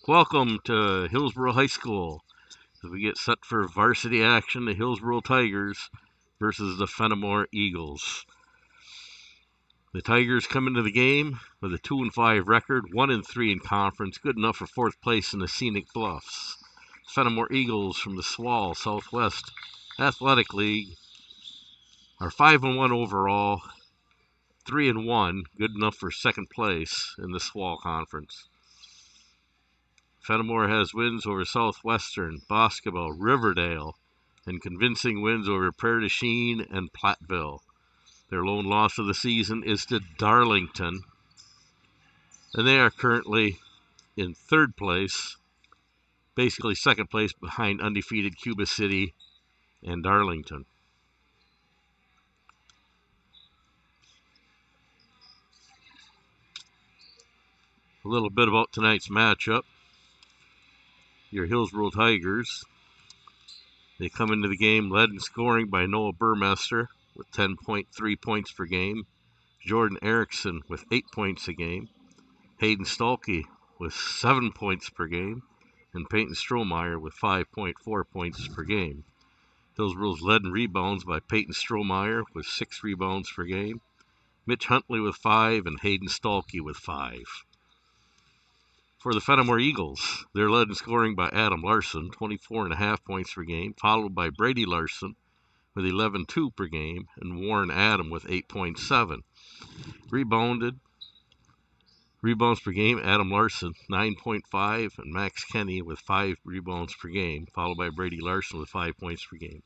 Welcome to Hillsboro High School as we get set for varsity action. The Hillsboro Tigers versus the Fennimore Eagles. The Tigers come into the game with a 2-5 record, 1-3 in conference, good enough for fourth place in the Scenic Bluffs. Fennimore Eagles from the Swall Southwest Athletic League are 5-1 overall, 3-1, good enough for second place in the Swall Conference. Fennimore has wins over Southwestern, Boscobel, Riverdale, and convincing wins over Prairie du Chien and Platteville. Their lone loss of the season is to Darlington, and they are currently in third place, basically second place behind undefeated Cuba City and Darlington. A little bit about tonight's matchup. Your Hillsboro Tigers, they come into the game led in scoring by Noah Burmester with 10.3 points per game, Jordan Erickson with 8 points a game, Hayden Stolke with 7 points per game, and Peyton Strohmeyer with 5.4 points per game. Hillsboro's led in rebounds by Peyton Strohmeyer with 6 rebounds per game, Mitch Huntley with 5, and Hayden Stolke with 5. For the Fennimore Eagles, they're led in scoring by Adam Larson, 24.5 points per game, followed by Brady Larson with 11.2 per game, and Warren Adam with 8.7. Rebounds per game, Adam Larson, 9.5, and Max Kenny with 5 rebounds per game, followed by Brady Larson with 5 points per game.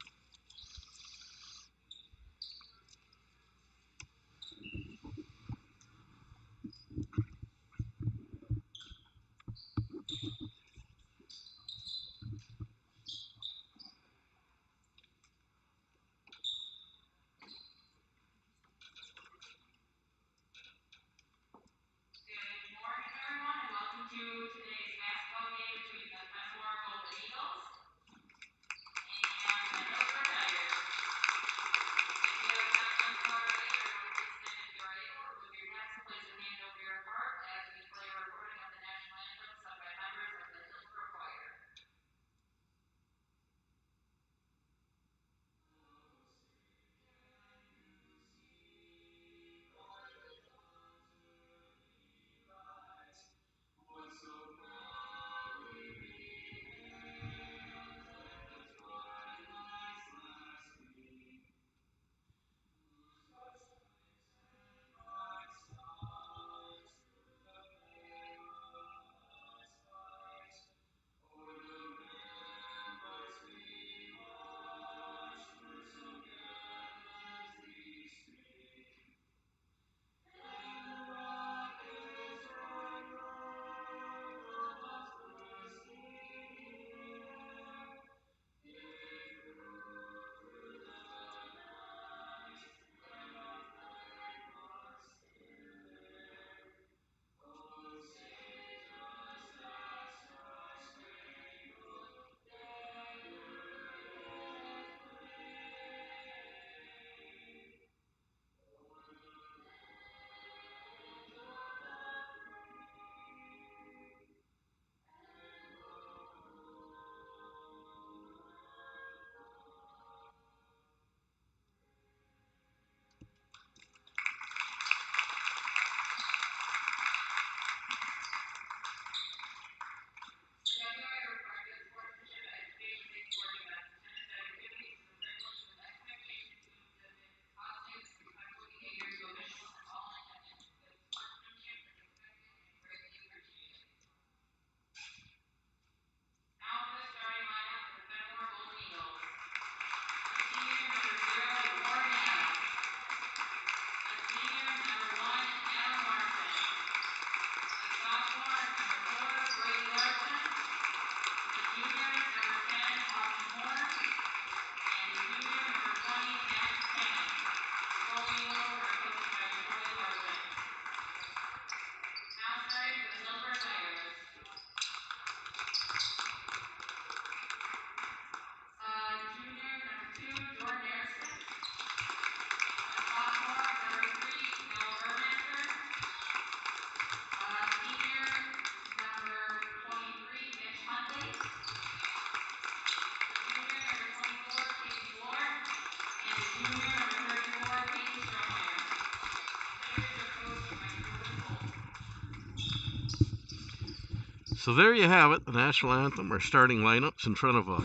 So there you have it, the national anthem, our starting lineups in front of a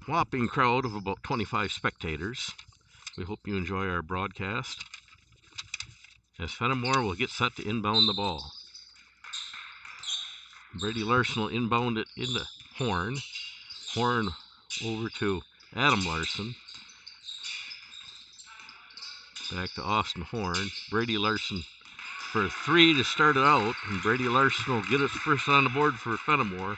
whopping crowd of about 25 spectators. We hope you enjoy our broadcast as Fennimore will get set to inbound the ball. Brady Larson will inbound it into Horn. Horn over to Adam Larson. Back to Austin Horn. Brady Larson for a 3 to start it out, and Brady Larson will get us first on the board for Fennimore.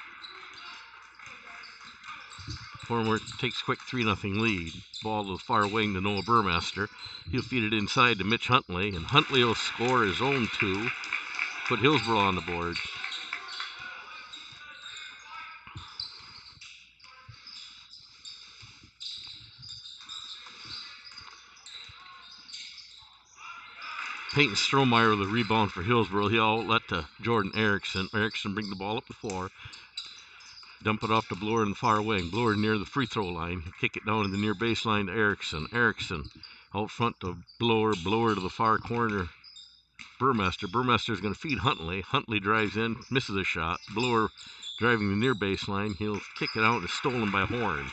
Fennimore takes a quick 3-0 lead. Ball to the far wing to Noah Burmester. He'll feed it inside to Mitch Huntley, and Huntley will score his own 2, put Hillsboro on the board. Peyton Strohmeyer with a rebound for Hillsboro. He'll outlet to Jordan Erickson. Erickson bring the ball up the floor. Dump it off to Bloor in the far wing. Bloor near the free throw line. He'll kick it down to the near baseline to Erickson. Erickson out front to Bloor. Bloor to the far corner. Burmester. Burmester's going to feed Huntley. Huntley drives in, misses a shot. Bloor driving the near baseline. He'll kick it out. It's stolen by Horn.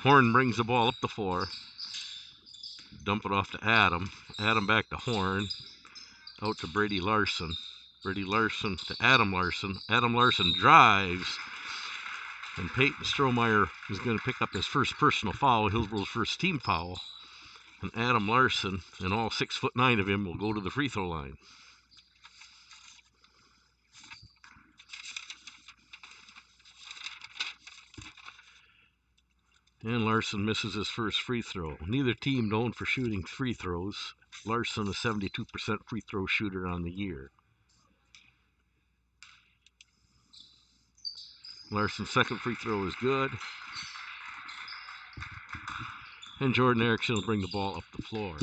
Horn brings the ball up the floor. Dump it off to Adam. Adam back to Horn. Out to Brady Larson. Brady Larson to Adam Larson. Adam Larson drives. And Peyton Strohmeyer is going to pick up his first personal foul, Hillsboro's first team foul. And Adam Larson, and all 6'9" of him, will go to the free throw line. And Larson misses his first free throw. Neither team known for shooting free throws. Larson, a 72% free throw shooter on the year. Larson's second free throw is good. And Jordan Erickson will bring the ball up the floor.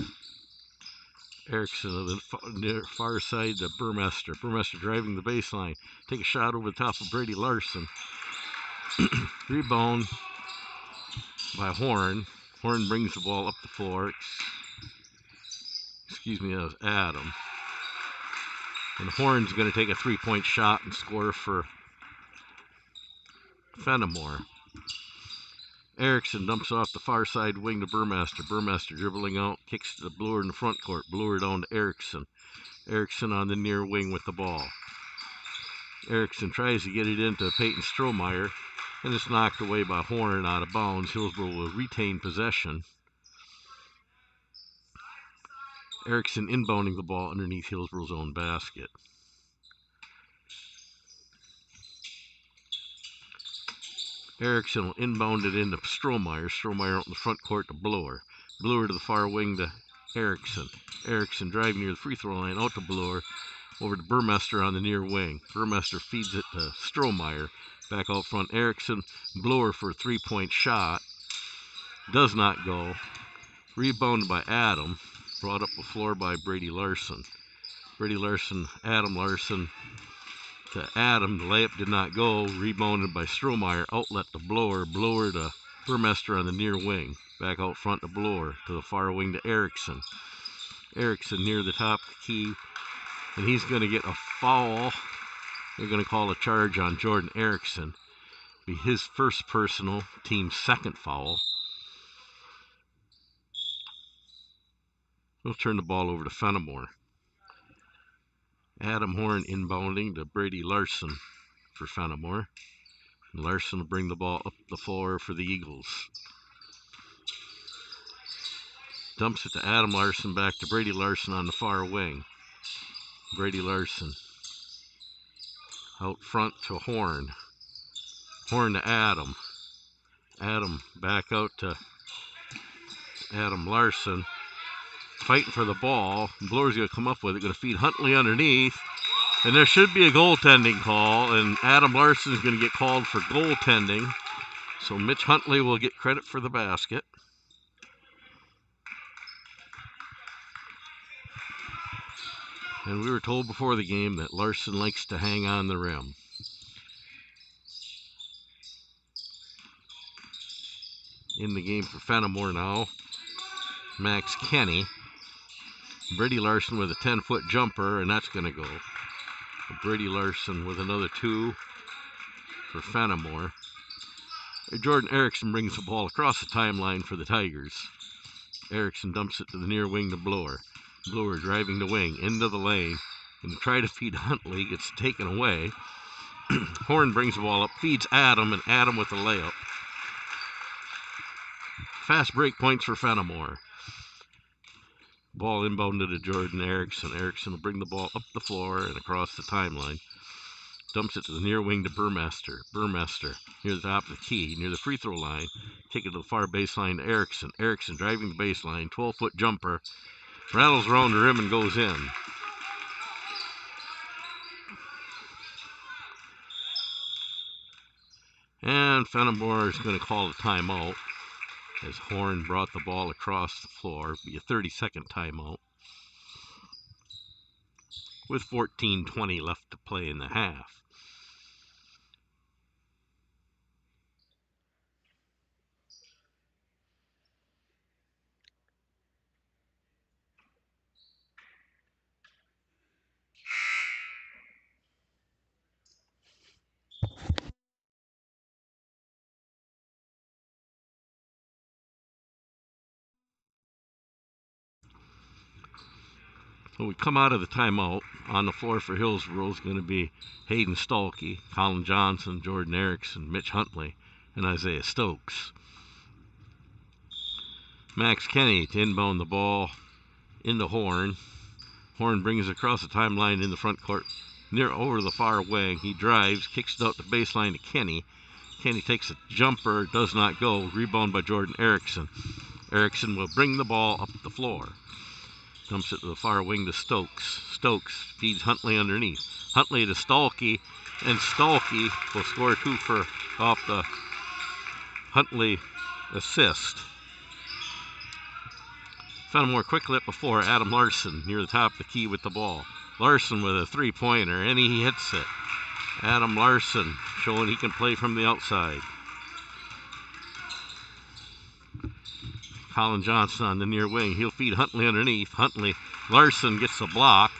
Erickson of the far side to Burmester. Burmester driving the baseline. Take a shot over the top of Brady Larson. Rebound by Horn. Horn brings the ball up the floor. Excuse me, that was Adam. And Horn's going to take a 3-point shot and score for Fennimore. Erickson dumps off the far side wing to Burmester. Burmester dribbling out, kicks to Bloor in the front court. Bloor down to Erickson. Erickson on the near wing with the ball. Erickson tries to get it into Peyton Strohmeyer, and it's knocked away by Horn out of bounds. Hillsboro will retain possession. Erickson inbounding the ball underneath Hillsboro's own basket. Erickson will inbound it into Strohmeyer. Strohmeyer out in the front court to Bloor. Bloor to the far wing to Erickson. Erickson driving near the free throw line out to Bloor. Over to Burmester on the near wing. Burmester feeds it to Strohmeyer. Back out front, Erickson. Bloor for a 3-point shot. Does not go. Rebounded by Adam. Brought up the floor by Brady Larson. Brady Larson, Adam Larson to Adam. The layup did not go. Rebounded by Strohmeyer. Outlet to Bloor. Bloor to Burmester on the near wing. Back out front to Bloor. To the far wing to Erickson. Erickson near the top of the key. And he's going to get a foul. They're going to call a charge on Jordan Erickson. Be his first personal, team's second foul. We'll turn the ball over to Fennimore. Adam Horn inbounding to Brady Larson for Fennimore. And Larson will bring the ball up the floor for the Eagles. Dumps it to Adam Larson, back to Brady Larson on the far wing. Brady Larson out front to Horn. Horn to Adam. Adam back out to Adam Larson. Fighting for the ball. Bloor's going to come up with it. Going to feed Huntley underneath. And there should be a goaltending call. And Adam Larson is going to get called for goaltending. So Mitch Huntley will get credit for the basket. And we were told before the game that Larson likes to hang on the rim. In the game for Fennimore now, Max Kenny. Brady Larson with a 10-foot jumper, and that's going to go. Brady Larson with another 2 for Fennimore. Jordan Erickson brings the ball across the timeline for the Tigers. Erickson dumps it to the near wing to Blower. Blower driving the wing into the lane. And to try to feed Huntley, gets taken away. Horn brings the ball up, feeds Adam, and Adam with the layup. Fast break points for Fennimore. Ball inbounded to Jordan Erickson. Erickson will bring the ball up the floor and across the timeline. Dumps it to the near wing to Burmester. Burmester near the top of the key, near the free throw line. Kick it to the far baseline to Erickson. Erickson driving the baseline, 12-foot jumper. Rattles around the rim and goes in. And Fennimore is going to call a timeout as Horn brought the ball across the floor. Be a 30-second timeout with 14:20 left to play in the half. So we come out of the timeout. On the floor for Hillsboro is going to be Hayden Stolke, Colin Johnson, Jordan Erickson, Mitch Huntley, and Isaiah Stokes. Max Kenny to inbound the ball into Horn. Horn brings it across the timeline in the front court, near over the far wing. He drives, kicks it out the baseline to Kenny. Kenny takes a jumper, does not go. Rebound by Jordan Erickson. Erickson will bring the ball up the floor. Dumps it to the far wing to Stokes. Stokes feeds Huntley underneath. Huntley to Stolke, and Stolke will score 2 for off the Huntley assist. Fennimore quick lip before Adam Larson near the top of the key with the ball. Larson with a three-pointer, and he hits it. Adam Larson showing he can play from the outside. Colin Johnson on the near wing. He'll feed Huntley underneath. Huntley, Larson gets the block,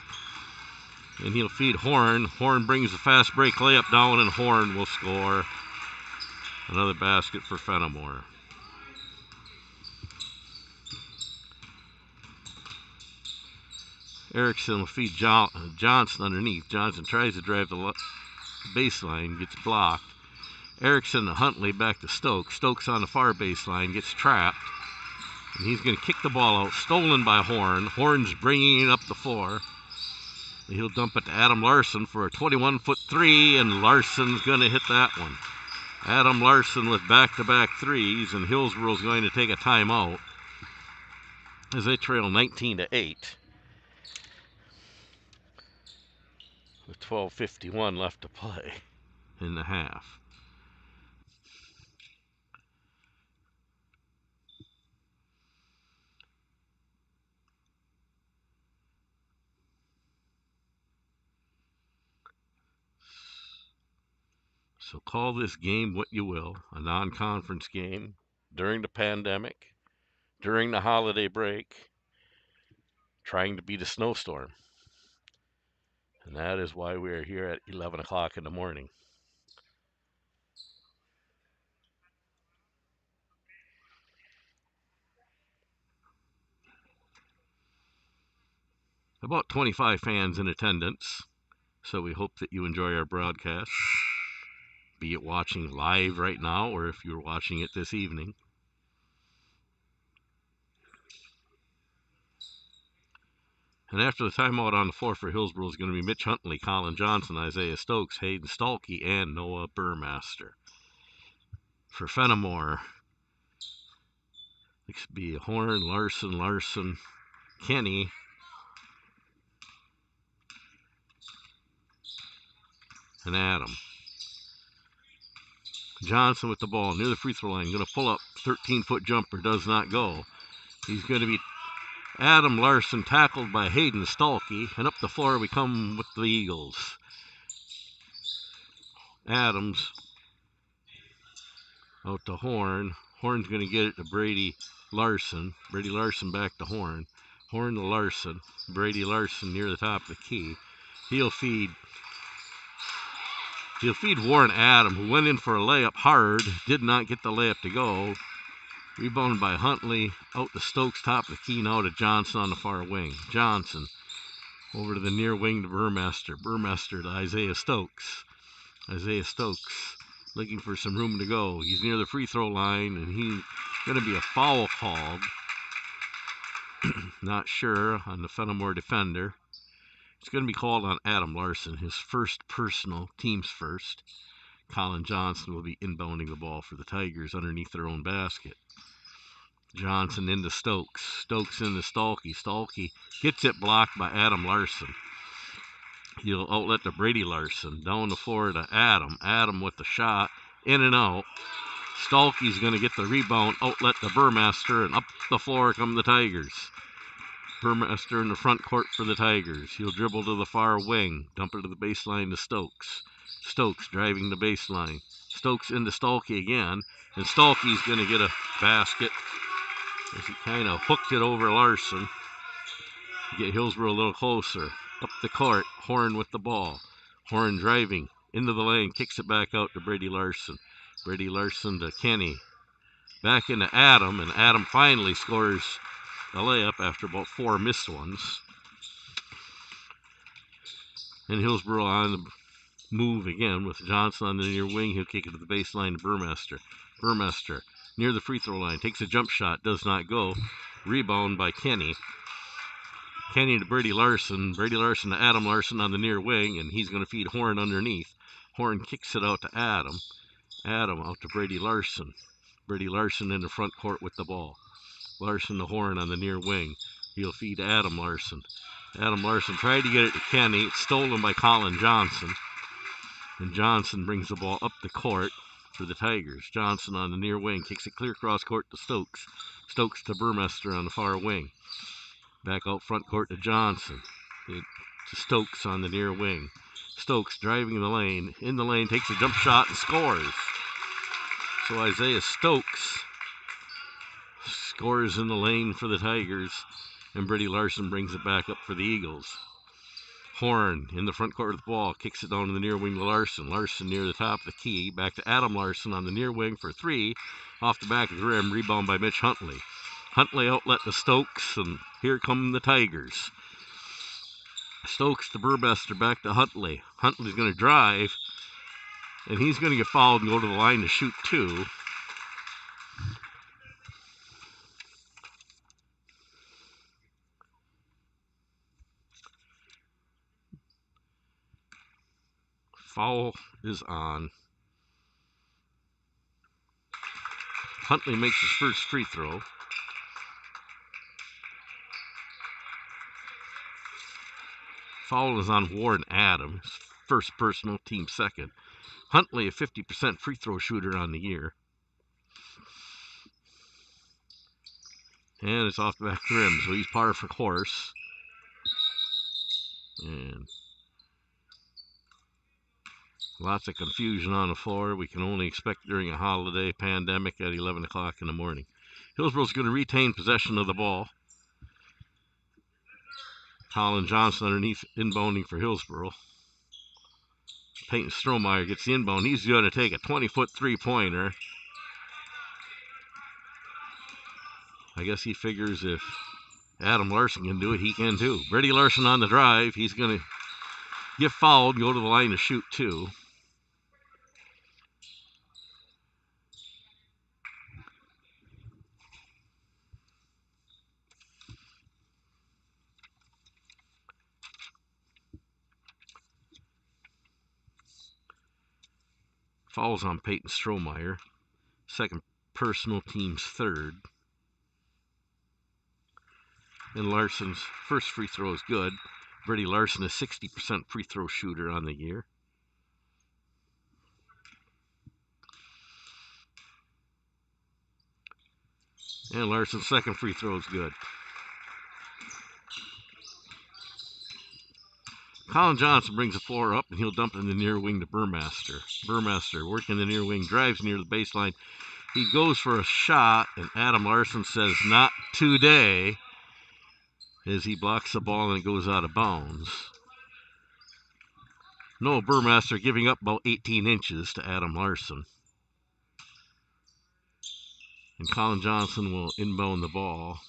and he'll feed Horn. Horn brings a fast break layup down, and Horn will score another basket for Fennimore. Erickson will feed Johnson underneath. Johnson tries to drive the baseline, gets blocked. Erickson to Huntley, back to Stokes. Stokes on the far baseline, gets trapped. And he's going to kick the ball out, stolen by Horn. Horn's bringing it up the floor. He'll dump it to Adam Larson for a 21-foot 3, and Larson's going to hit that one. Adam Larson with back-to-back threes, and Hillsboro's going to take a timeout as they trail 19-8. With 12:51 left to play in the half. So call this game what you will, a non-conference game during the pandemic, during the holiday break, trying to beat a snowstorm. And that is why we are here at 11 o'clock in the morning. About 25 fans in attendance, so we hope that you enjoy our broadcast, be it watching live right now or if you're watching it this evening. And after the timeout on the floor for Hillsboro is going to be Mitch Huntley, Colin Johnson, Isaiah Stokes, Hayden Stolke, and Noah Burmester. For Fennimore, it could be Horn, Larson, Kenny, and Adam. Johnson with the ball near the free throw line, going to pull up, 13-foot jumper, does not go. He's going to be Adam Larson tackled by Hayden Stolke, and up the floor we come with the Eagles. Adams out to Horn. Horn's going to get it to Brady Larson. Brady Larson back to Horn. Horn to Larson. Brady Larson near the top of the key. He'll feed He'll feed Warren Adam, who went in for a layup hard, did not get the layup to go. Rebounded by Huntley, out to Stokes, top of the key, now to Johnson on the far wing. Johnson over to the near wing to Burmester. Burmester to Isaiah Stokes. Isaiah Stokes looking for some room to go. He's near the free throw line, and he's going to be a foul called. Not sure on the Fennimore defender. It's going to be called on Adam Larson, his first personal, team's first. Colin Johnson will be inbounding the ball for the Tigers underneath their own basket. Johnson into Stokes. Stokes into Stalkey. Stalkey gets it blocked by Adam Larson. He'll outlet to Brady Larson. Down the floor to Adam. Adam with the shot. In and out. Stalkey's going to get the rebound. Outlet to Burmester. And up the floor come the Tigers. Burmester in the front court for the Tigers. He'll dribble to the far wing. Dump it to the baseline to Stokes. Stokes driving the baseline. Stokes into Stalkey again. And Stalkey's going to get a basket as he kind of hooked it over Larson. Get Hillsboro a little closer. Up the court. Horn with the ball. Horn driving into the lane. Kicks it back out to Brady Larson. Brady Larson to Kenny. Back into Adam. And Adam finally scores a layup after about 4 missed ones. And Hillsboro on the move again with Johnson on the near wing. He'll kick it to the baseline to Burmester. Burmester near the free throw line. Takes a jump shot. Does not go. Rebound by Kenny. Kenny to Brady Larson. Brady Larson to Adam Larson on the near wing. And he's going to feed Horn underneath. Horn kicks it out to Adam. Adam out to Brady Larson. Brady Larson in the front court with the ball. Larson to Horn on the near wing. He'll feed Adam Larson. Adam Larson tried to get it to Kenny. It's stolen by Colin Johnson. And Johnson brings the ball up the court for the Tigers. Johnson on the near wing. Kicks it clear cross court to Stokes. Stokes to Burmester on the far wing. Back out front court to Johnson. To Stokes on the near wing. Stokes driving the lane. In the lane. Takes a jump shot and scores. So Isaiah Stokes scores in the lane for the Tigers, and Brady Larson brings it back up for the Eagles. Horn in the front court with the ball, kicks it down to the near wing to Larson. Larson near the top of the key, back to Adam Larson on the near wing for 3. Off the back of the rim, rebound by Mitch Huntley. Huntley outlet to Stokes, and here come the Tigers. Stokes to Burmester, back to Huntley. Huntley's going to drive, and he's going to get fouled and go to the line to shoot 2. Foul is on. Huntley makes his first free throw. Foul is on Warren Adam, his first personal, team second. Huntley, a 50% free throw shooter on the year. And it's off the back of the rim, so he's par for course. And lots of confusion on the floor. We can only expect during a holiday pandemic at 11 o'clock in the morning. Hillsboro's going to retain possession of the ball. Colin Johnson underneath, inbounding for Hillsboro. Peyton Strohmeyer gets the inbound. He's going to take a 20-foot three-pointer. I guess he figures if Adam Larson can do it, he can too. Brady Larson on the drive. He's going to get fouled, go to the line to shoot 2. Fouls on Peyton Strohmeyer. Second personal, team's third. And Larson's first free throw is good. Brady Larson, a 60% free throw shooter on the year. And Larson's second free throw is good. Colin Johnson brings the floor up, and he'll dump it in the near wing to Burmester. Burmester working the near wing, drives near the baseline. He goes for a shot, and Adam Larson says, "Not today," as he blocks the ball and it goes out of bounds. Noah Burmaster giving up about 18 inches to Adam Larson. And Colin Johnson will inbound the ball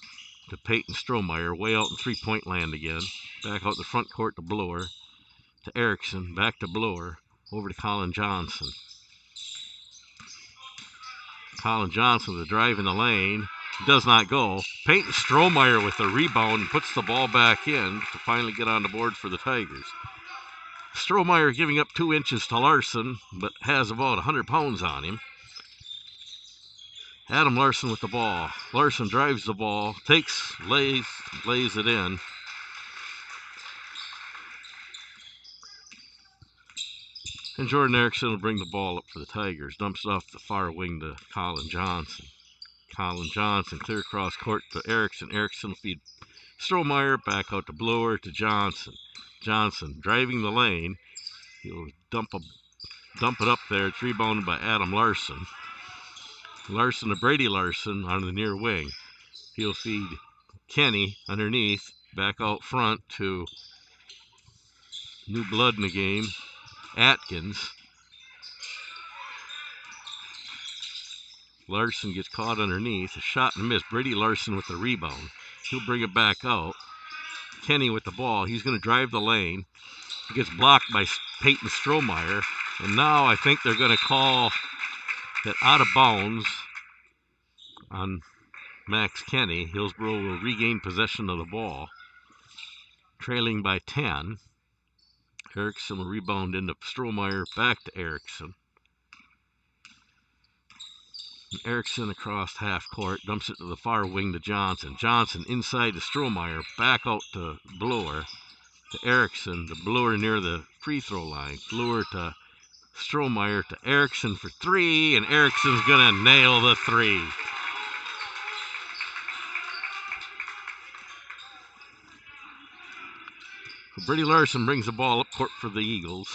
to Peyton Strohmeyer, way out in three-point land again. Back out the front court to Blower, to Erickson, back to Blower, over to Colin Johnson. Colin Johnson with a drive in the lane, does not go. Peyton Strohmeyer with the rebound and puts the ball back in to finally get on the board for the Tigers. Strohmeyer giving up 2 inches to Larson, but has about 100 pounds on him. Adam Larson with the ball. Larson drives the ball, lays it in. And Jordan Erickson will bring the ball up for the Tigers. Dumps it off the far wing to Colin Johnson. Colin Johnson clear across court to Erickson. Erickson will feed Strohmeyer, back out to Blower to Johnson. Johnson driving the lane. He'll dump it up there. It's rebounded by Adam Larson. Larson to Brady Larson on the near wing. He'll feed Kenny underneath, back out front to new blood in the game, Atkins. Larson gets caught underneath, a shot and a miss. Brady Larson with the rebound. He'll bring it back out. Kenny with the ball. He's going to drive the lane. He gets blocked by Peyton Strohmeyer. And now I think they're going to call it out of bounds on Max Kenny. Hillsboro will regain possession of the ball, trailing by 10. Erickson will rebound into Strohmeyer, back to Erickson. Erickson across half court, dumps it to the far wing to Johnson. Johnson inside to Strohmeyer, back out to Blower, to Erickson, to Blower near the free throw line. Blower to Strohmeyer to Erickson for three, and Erickson's going to nail the three. Brady Larson brings the ball up court for the Eagles.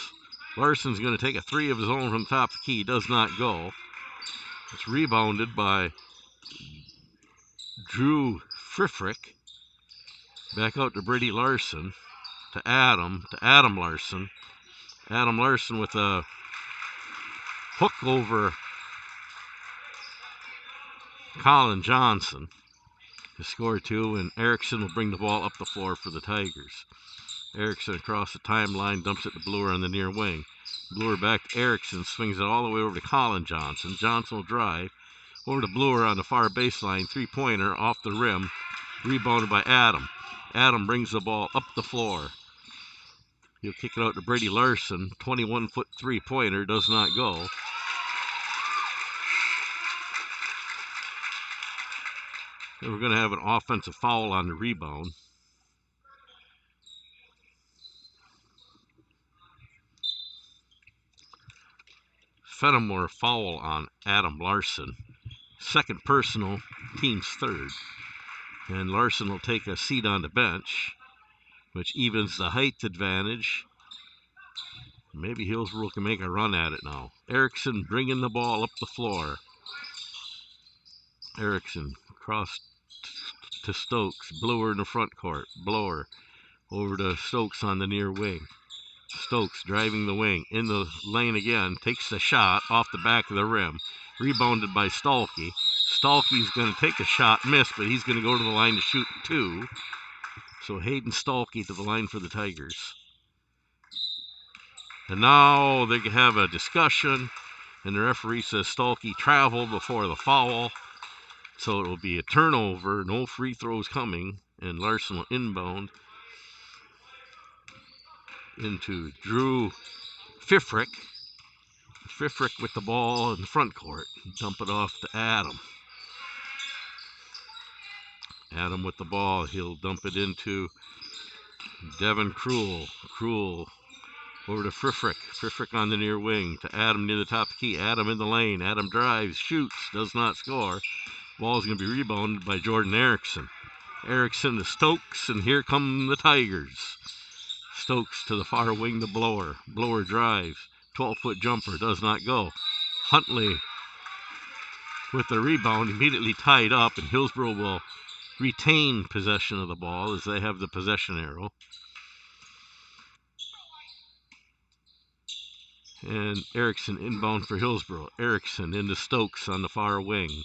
Larson's going to take a three of his own from top of the key. Does not go. It's rebounded by Drew Friffrick. Back out to Brady Larson. To Adam Larson. Adam Larson with a hook over Colin Johnson to score two, and Erickson will bring the ball up the floor for the Tigers. Erickson across the timeline, dumps it to Blower on the near wing. Blower back to Erickson, swings it all the way over to Colin Johnson. Johnson will drive over to Blower on the far baseline, three-pointer off the rim, rebounded by Adam. Adam brings the ball up the floor. He'll kick it out to Brady Larson, 21-foot three-pointer, does not go. And we're going to have an offensive foul on the rebound. Fennimore foul on Adam Larson. Second personal, team's third. And Larson will take a seat on the bench, which evens the height advantage. Maybe Hillsboro can make a run at it now. Erickson bringing the ball up the floor. Erickson cross to Stokes. Blower in the front court. Blower over to Stokes on the near wing. Stokes driving the wing, in the lane again, takes the shot off the back of the rim, rebounded by Stalkey. Stalkey's going to take a shot, miss, but he's going to go to the line to shoot two. So Hayden Stalkey to the line for the Tigers. And now they have a discussion, and the referee says Stalkey traveled before the foul. So it will be a turnover, no free throws coming, and Larson will inbound into Drew Friffrick. Friffrick with the ball in the front court. Dump it off to Adam. Adam with the ball. He'll dump it into Devin Krul. Krul over to Friffrick. Friffrick on the near wing to Adam near the top of the key. Adam in the lane. Adam drives, shoots, does not score. Ball is going to be rebounded by Jordan Erickson. Erickson to Stokes, and here come the Tigers. Stokes to the far wing to Blower. Blower drives. 12-foot jumper, does not go. Huntley with the rebound, immediately tied up, and Hillsboro will retain possession of the ball as they have the possession arrow. And Erickson inbound for Hillsboro. Erickson into Stokes on the far wing.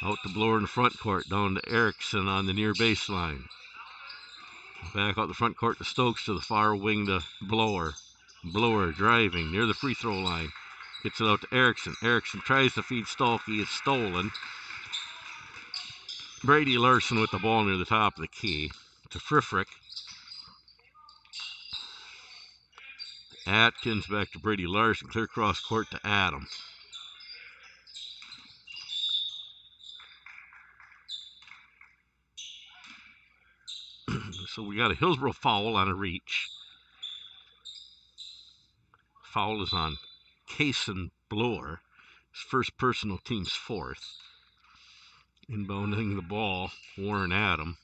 Out to Blower in the front court. Down to Erickson on the near baseline. Back out the front court to Stokes to the far wing to Blower. Blower driving near the free throw line. Gets it out to Erickson. Erickson tries to feed Stolke. It's stolen. Brady Larson with the ball near the top of the key to Friffrick. Atkins back to Brady Larson. Clear cross court to Adam. So we got a Hillsboro foul on a reach. Foul is on Kason Blower. His first personal, team's fourth. Inbounding the ball, Warren Adam.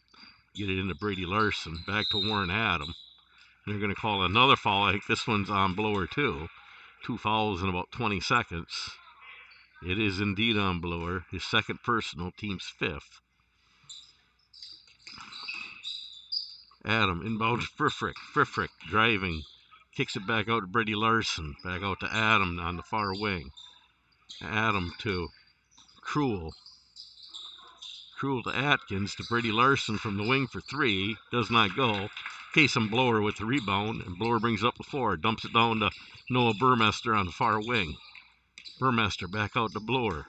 Get it into Brady Larson. Back to Warren Adam. They're going to call another foul. I think this one's on Blower too. 2 fouls in about 20 seconds. It is indeed on Blower. His second personal, team's fifth. Adam inbounds Friffrick. Friffrick driving. Kicks it back out to Brady Larson. Back out to Adam on the far wing. Adam to Cruel. Cruel to Atkins to Brady Larson from the wing for 3. Does not go. Kason Blower with the rebound. And Blower brings up the floor. Dumps it down to Noah Burmester on the far wing. Burmester back out to Blower.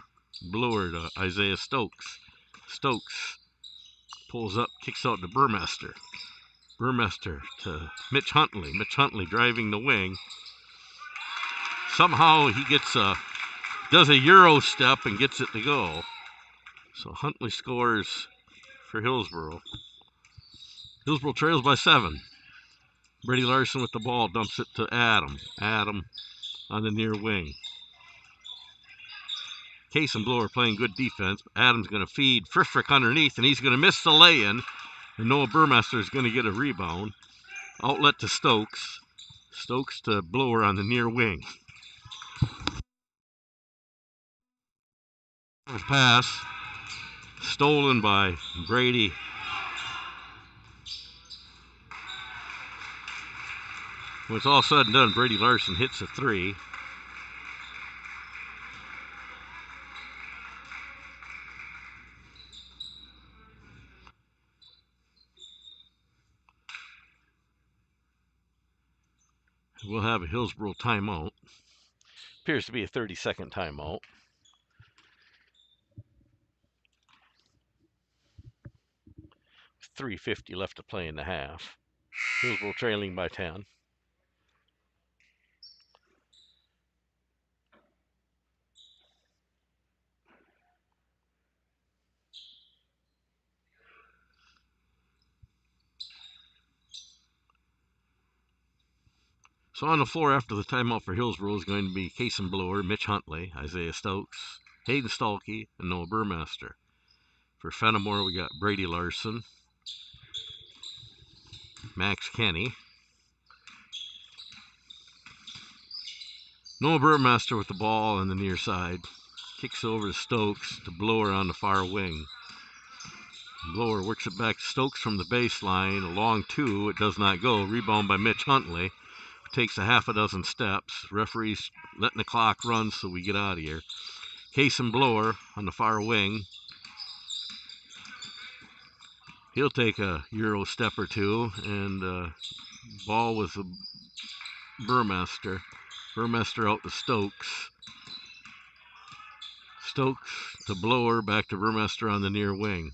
Blower to Isaiah Stokes. Stokes pulls up, kicks out to Burmester. Burmester to Mitch Huntley. Mitch Huntley driving the wing. Somehow he does a Euro step and gets it to go. So Huntley scores for Hillsboro. Hillsboro trails by 7. Brady Larson with the ball, dumps it to Adam. Adam on the near wing. Kason Blower playing good defense. Adam's going to feed Friffrick underneath, and he's going to miss the lay-in. And Noah Burmester is going to get a rebound. Outlet to Stokes. Stokes to Blower on the near wing. Pass. Stolen by Brady. When it's all said and done, Brady Larson hits a 3. We'll have a Hillsboro timeout. Appears to be a 30-second timeout. 3:50 left to play in the half. Hillsboro trailing by 10. So on the floor after the timeout for Hillsboro is going to be Kason Blower, Mitch Huntley, Isaiah Stokes, Hayden Stolke, and Noah Burmester. For Fennimore, we got Brady Larson, Max Kenny, Noah Burmester with the ball on the near side. Kicks over to Stokes to Blower on the far wing. Blower works it back to Stokes from the baseline. A long 2. It does not go. Rebound by Mitch Huntley. Takes a half a dozen steps. Referee's letting the clock run so we get out of here. Kason Blower on the far wing. He'll take a Euro step or 2. And ball with Burmester. Burmester out to Stokes. Stokes to Blower, back to Burmester on the near wing.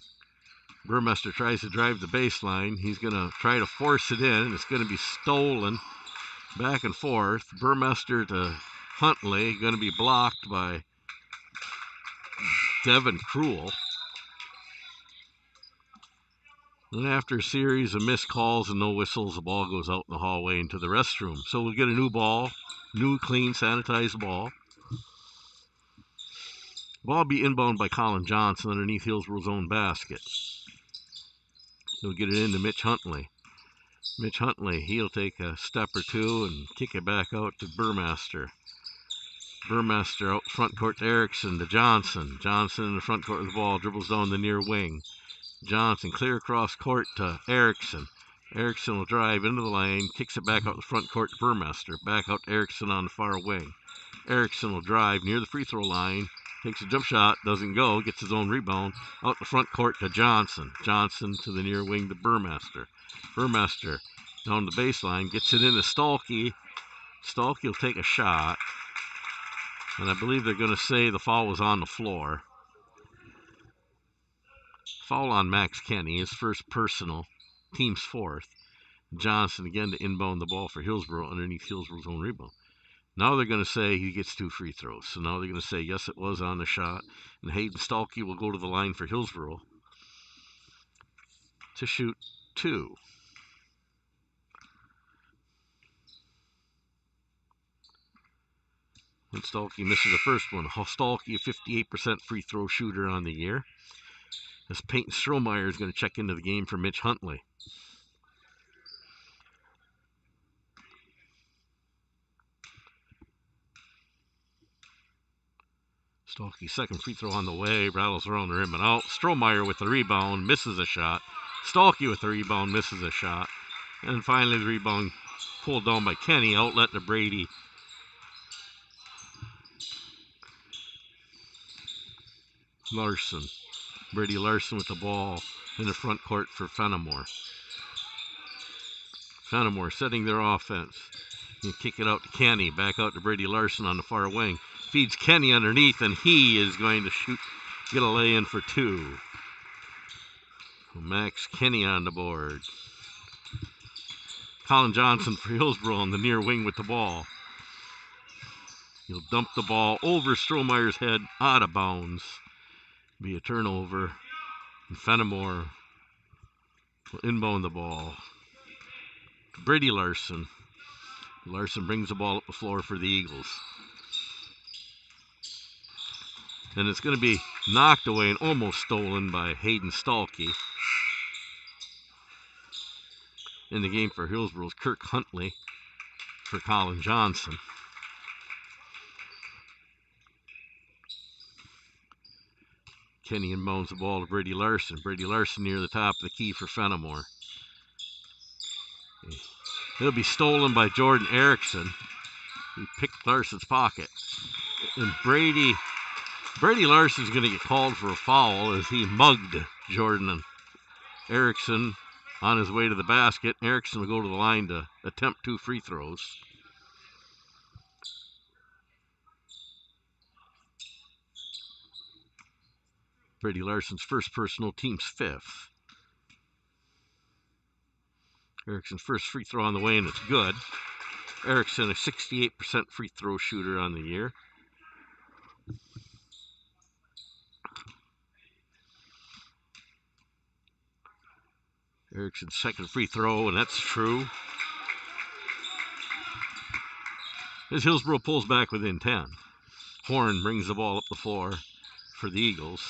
Burmester tries to drive the baseline. He's going to try to force it in. It's going to be stolen. Back and forth. Burmester to Huntley. Going to be blocked by Devin Cruel. Then after a series of missed calls and no whistles, the ball goes out in the hallway into the restroom. So we'll get a new ball. New, clean, sanitized ball. Ball be inbound by Colin Johnson underneath Hillsboro's own basket. He'll get it into Mitch Huntley. Mitch Huntley, he'll take a step or 2 and kick it back out to Burmester. Burmester out front court to Erickson to Johnson. Johnson in the front court with the ball, dribbles down the near wing. Johnson clear across court to Erickson. Erickson will drive into the lane, kicks it back out the front court to Burmester. Back out to Erickson on the far wing. Erickson will drive near the free throw line, takes a jump shot, doesn't go, gets his own rebound, out the front court to Johnson. Johnson to the near wing to Burmester. Burmester down the baseline, gets it into Stalky. Stalky will take a shot, and I believe they're going to say the foul was on the floor. Foul on Max Kenny, his first personal, team's fourth. Johnson again to inbound the ball for Hillsboro underneath Hillsboro's own rebound. Now they're going to say he gets 2 free throws. So now they're going to say, yes, it was on the shot. And Hayden Stalky will go to the line for Hillsboro to shoot 2. And Stalky misses the first one. Stalky, a 58% free throw shooter on the year. As Peyton Strohmeyer is going to check into the game for Mitch Huntley. Stalky's second free throw on the way, rattles around the rim and out. Strohmeyer with the rebound, misses a shot. Stalky with the rebound, misses a shot. And finally the rebound pulled down by Kenny, outlet to Brady. Larson. Brady Larson with the ball in the front court for Fennimore. Fennimore setting their offense. You kick it out to Kenny, back out to Brady Larson on the far wing. Feeds Kenny underneath, and he is going to get a lay-in for 2. Max Kenny on the board. Colin Johnson for Hillsboro on the near wing with the ball. He'll dump the ball over Strohmeyer's head, out of bounds. Be a turnover. And Fennimore will inbound the ball. Brady Larson. Larson brings the ball up the floor for the Eagles. And it's going to be knocked away and almost stolen by Hayden Stalky. In the game for Hillsboro's Kirk Huntley for Colin Johnson. Kenny inbounds the ball to Brady Larson. Brady Larson near the top of the key for Fennimore. It'll be stolen by Jordan Erickson. He picked Larson's pocket. And Brady Larson's going to get called for a foul as he mugged Jordan Erickson on his way to the basket. Erickson will go to the line to attempt 2 free throws. Brady Larson's first personal, team's 5th. Erickson's first free throw on the way, and it's good. Erickson, a 68% free throw shooter on the year. Erickson's second free throw, and that's true. As Hillsboro pulls back within 10. Horn brings the ball up the floor for the Eagles.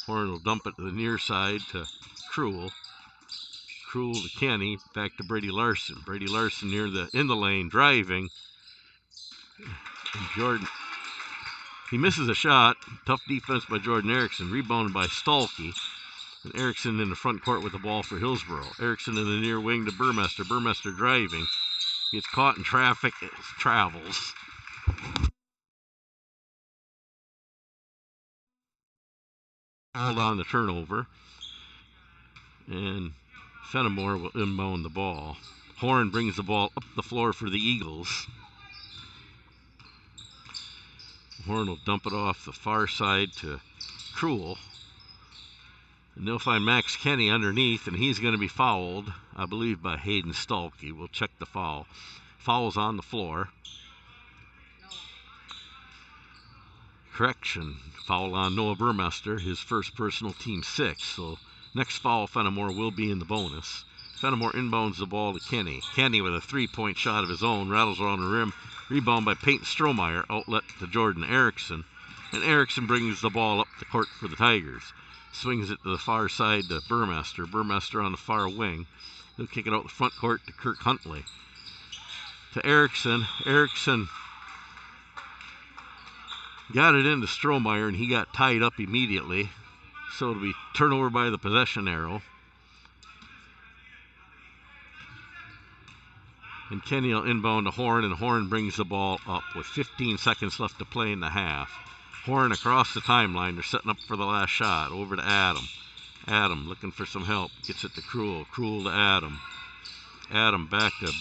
Horn will dump it to the near side to Cruel. Cruel to Kenny, back to Brady Larson. Brady Larson in the lane, driving. And Jordan, he misses a shot. Tough defense by Jordan Erickson, rebounded by Stalky. And Erickson in the front court with the ball for Hillsboro. Erickson in the near wing to Burmester. Burmester driving. Gets caught in traffic, travels. Hold on the turnover. And Fennimore will inbound the ball. Horn brings the ball up the floor for the Eagles. Horn will dump it off the far side to Cruel. And they'll find Max Kenny underneath, and he's going to be fouled, I believe, by Hayden Stalky. We'll check the foul. Foul's on the floor. Correction. Foul on Noah Burmester, his first personal, team 6. So next foul, Fennimore will be in the bonus. Fennimore inbounds the ball to Kenny. Kenny with a 3-point shot of his own, rattles around the rim. Rebound by Peyton Strohmeyer, outlet to Jordan Erickson. And Erickson brings the ball up the court for the Tigers. Swings it to the far side to Burmester. Burmester on the far wing. He'll kick it out the front court to Kirk Huntley. To Erickson. Erickson got it into Strohmeyer, and he got tied up immediately. So it'll be turnover by the possession arrow. And Kenny will inbound to Horn, and Horn brings the ball up with 15 seconds left to play in the half. Horn across the timeline. They're setting up for the last shot. Over to Adam. Adam looking for some help. Gets it to Krul. Krul to Adam. Adam back to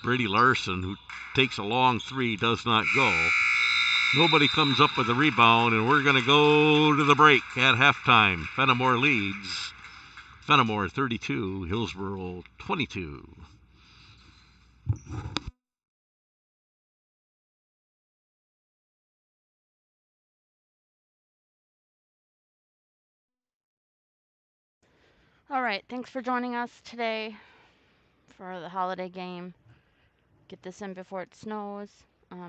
Brady Larson, who takes a long three, does not go. Nobody comes up with the rebound, and we're going to go to the break at halftime. Fennimore leads. Fennimore 32, Hillsboro 22. All right, thanks for joining us today for the holiday game. Get this in before it snows.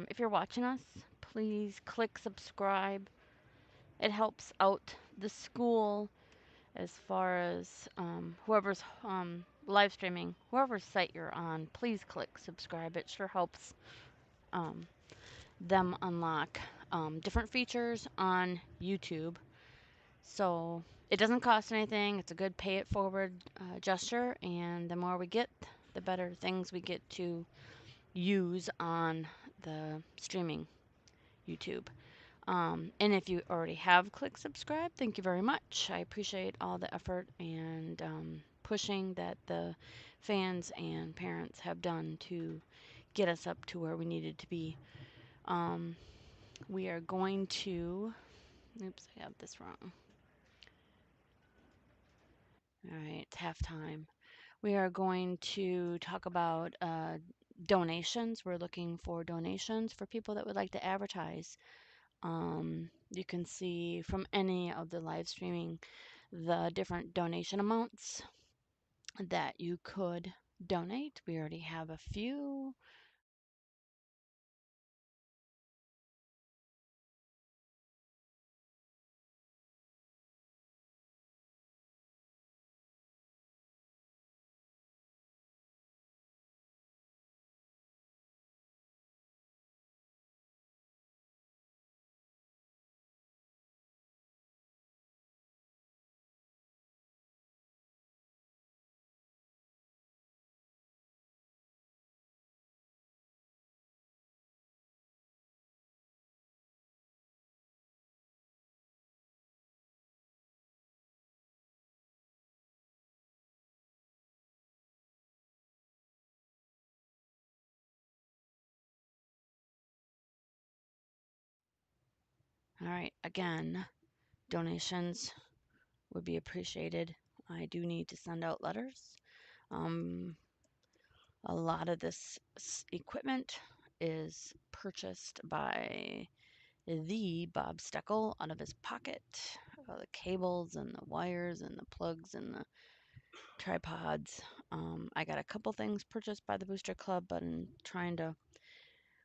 If you're watching us, please click subscribe. It helps out the school as far as whoever's live streaming, whoever's site you're on. Please click subscribe. It sure helps um, them unlock different features on YouTube. So it doesn't cost anything. It's a good pay it forward gesture, and the more we get, the better things we get to use on the streaming YouTube. And if you already have clicked subscribe, thank you very much. I appreciate all the effort and pushing that the fans and parents have done to get us up to where we needed to be. Um, we are going to, oops, I have this wrong. All right, it's halftime. We are going to talk about donations. We're looking for donations for people that would like to advertise. You can see from any of the live streaming the different donation amounts that you could donate. We already have a few. All right, again, donations would be appreciated. I do need to send out letters. Um, a lot of this equipment is purchased by the Bob Steckel out of his pocket. The cables and the wires and the plugs and the tripods. I got a couple things purchased by the Booster Club, but I'm trying to.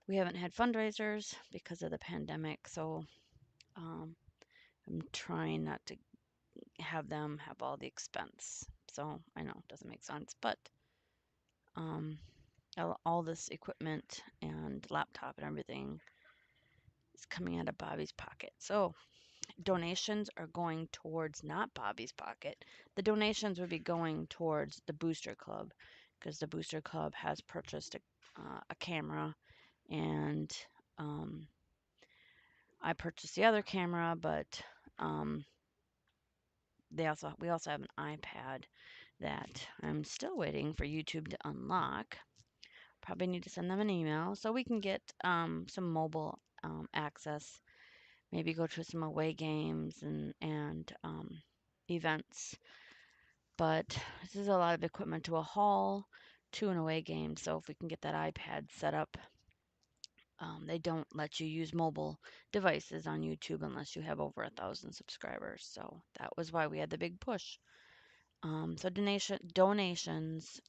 We haven't had fundraisers because of the pandemic, so um, I'm trying not to have them have all the expense. So I know it doesn't make sense, but um, all this equipment and laptop and everything is coming out of Bobby's pocket. So donations are going towards not Bobby's pocket. The donations would be going towards the Booster Club because the Booster Club has purchased a camera, and um, I purchased the other camera, but um, we also have an iPad that I'm still waiting for YouTube to unlock. Probably need to send them an email so we can get some mobile access. Maybe go to some away games and events. But this is a lot of equipment to a hall, to an away game. So if we can get that iPad set up, they don't let you use mobile devices on YouTube unless you have over 1,000 subscribers. So that was why we had the big push. So donations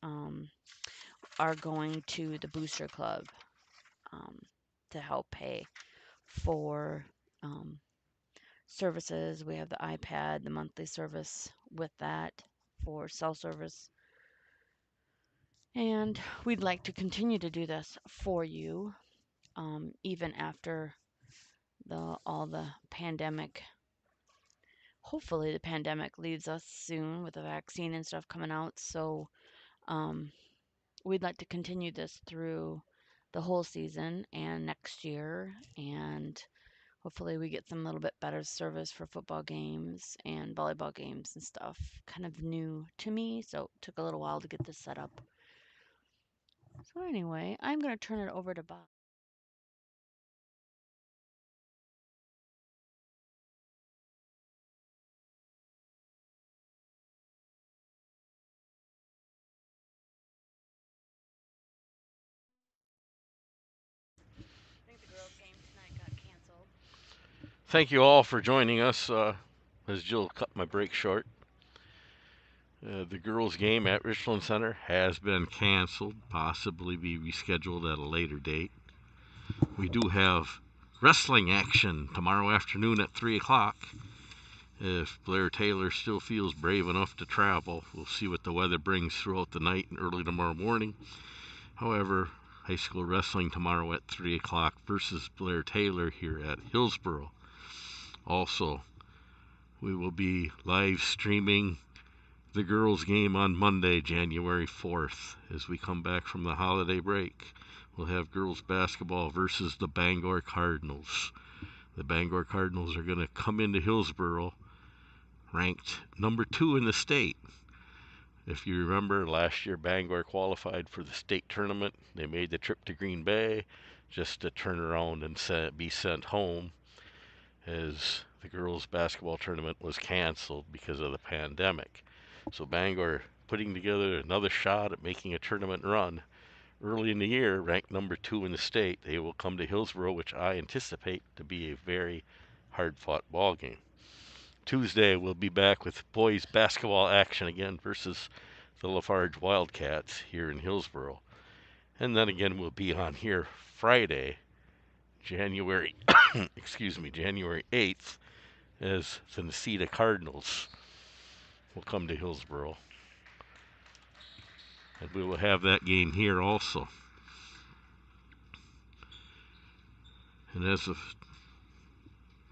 are going to the Booster Club um, to help pay for um, services. We have the iPad, the monthly service with that for cell service. And we'd like to continue to do this for you, even after all the pandemic. Hopefully, the pandemic leaves us soon with a vaccine and stuff coming out, so um, we'd like to continue this through the whole season and next year, and hopefully we get some little bit better service for football games and volleyball games and stuff. Kind of new to me, so it took a little while to get this set up. So anyway, I'm going to turn it over to Bob. I think the girls' game tonight got canceled. Thank you all for joining us. As Jill cut my break short, the girls' game at Richland Center has been canceled, possibly be rescheduled at a later date. We do have wrestling action tomorrow afternoon at 3 o'clock. If Blair Taylor still feels brave enough to travel, we'll see what the weather brings throughout the night and early tomorrow morning. However, high school wrestling tomorrow at 3 o'clock versus Blair Taylor here at Hillsboro. Also, we will be live streaming the girls' game on Monday, January 4th, as we come back from the holiday break. We'll have girls basketball versus the Bangor Cardinals. The Bangor Cardinals are going to come into Hillsboro ranked number 2 in the state. If you remember, last year Bangor qualified for the state tournament. They made the trip to Green Bay just to turn around and be sent home, as the girls' basketball tournament was canceled because of the pandemic. So Bangor putting together another shot at making a tournament run early in the year, ranked number 2 in the state. They will come to Hillsboro, which I anticipate to be a very hard-fought ball game. Tuesday, we'll be back with boys basketball action again versus the Lafarge Wildcats here in Hillsboro. And then again, we'll be on here Friday, January, January 8th, as the Necedah Cardinals will come to Hillsboro. And we will have that game here also. And as the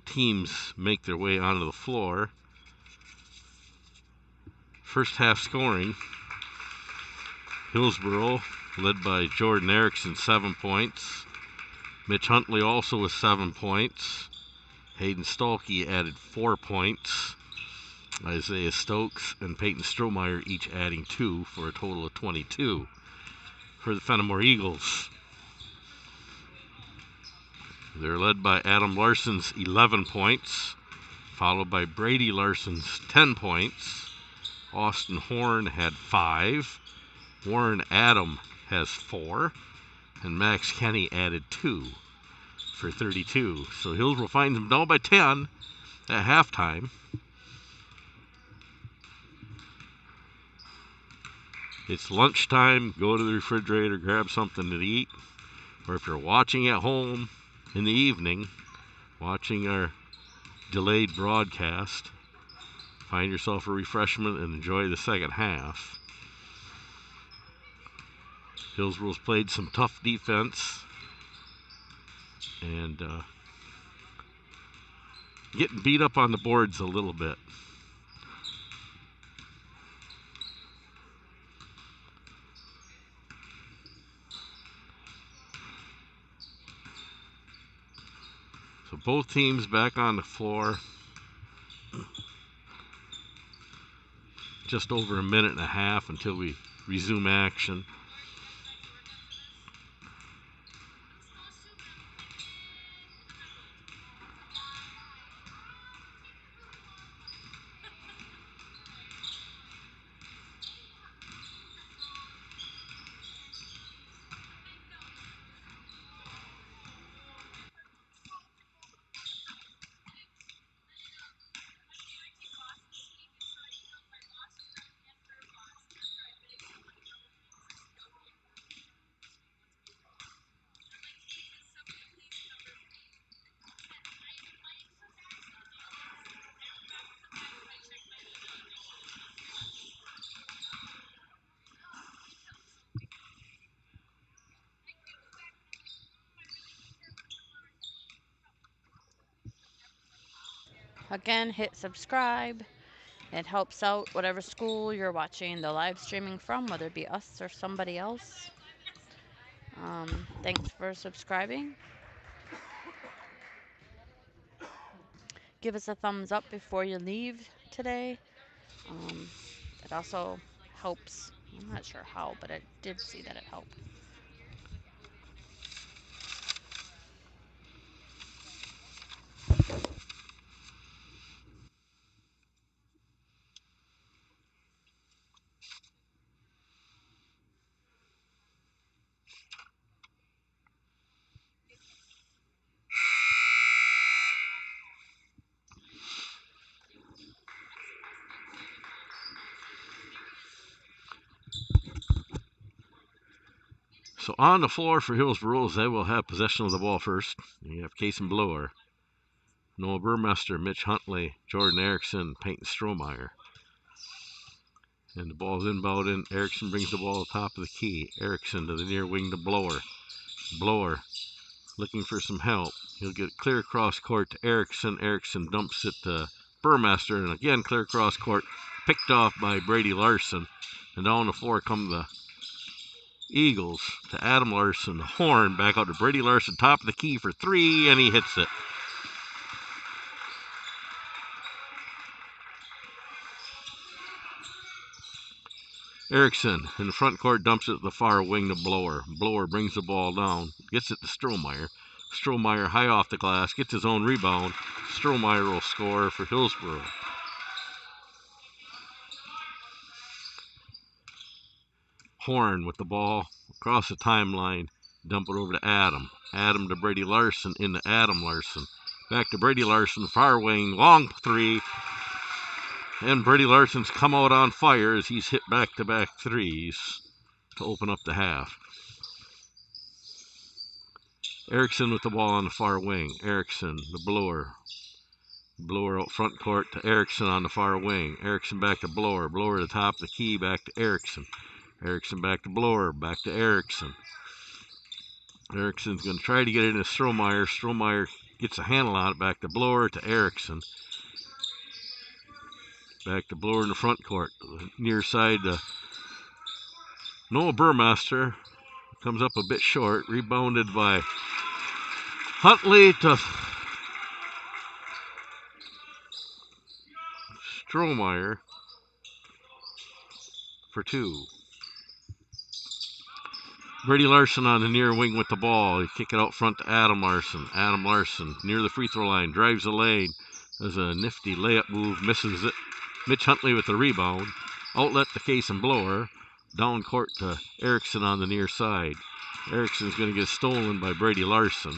teams make their way onto the floor, first half scoring, Hillsboro led by Jordan Erickson, 7 points. Mitch Huntley also with 7 points. Hayden Stolke added 4 points. Isaiah Stokes and Peyton Strohmeyer each adding 2 for a total of 22 for the Fennimore Eagles. They're led by Adam Larson's 11 points, followed by Brady Larson's 10 points. Austin Horn had 5. Warren Adam has 4. And Max Kenny added 2 for 32. So Hillsboro finds them down by 10 at halftime. It's lunchtime. Go to the refrigerator, grab something to eat. Or if you're watching at home in the evening, watching our delayed broadcast, find yourself a refreshment and enjoy the second half. Hillsboro's played some tough defense and getting beat up on the boards a little bit. So both teams back on the floor. Just over a minute and a half until we resume action. Again, hit subscribe It helps out whatever school you're watching the live streaming from, whether it be us or somebody else. Thanks for subscribing. Give us a thumbs up before you leave today. It also helps. I'm not sure how, but I did see that it helped. So on the floor for Hillsboro, they will have possession of the ball first. You have Case and Blower, Noah Burmester, Mitch Huntley, Jordan Erickson, Peyton Strohmeyer. And the ball's inbound in. Erickson brings the ball to the top of the key. Erickson to the near wing to Blower. Blower looking for some help. He'll get clear across court to Erickson. Erickson dumps it to Burmester, and again clear across court, picked off by Brady Larson. And down the floor come the Eagles to Adam Larson. The horn back out to Brady Larson, top of the key for three, and he hits it. Erickson in the front court dumps it to the far wing to Blower. Blower brings the ball down, gets it to Strohmeyer. Strohmeyer high off the glass, gets his own rebound. Strohmeyer will score for Hillsboro. Horn with the ball across the timeline, dump it over to Adam. Adam to Brady Larson, into Adam Larson. Back to Brady Larson, far wing, long three. And Brady Larson's come out on fire as he's hit back-to-back threes to open up the half. Erickson with the ball on the far wing. Erickson, the Blower. Blower out front court to Erickson on the far wing. Erickson back to Blower. Blower to the top of the key, back to Erickson. Erickson back to Blower, back to Erickson. Erickson's going to try to get it into Strohmeyer. Strohmeyer gets a handle on it, back to Blower to Erickson. Back to Blower in the front court. Near side to Noah Burmester. Comes up a bit short. Rebounded by Huntley to Strohmeyer for two. Brady Larson on the near wing with the ball. He kick it out front to Adam Larson. Adam Larson near the free throw line. Drives the lane. Does a nifty layup move. Misses it. Mitch Huntley with the rebound. Outlet to Case and Blower. Down court to Erickson on the near side. Erickson's going to get stolen by Brady Larson.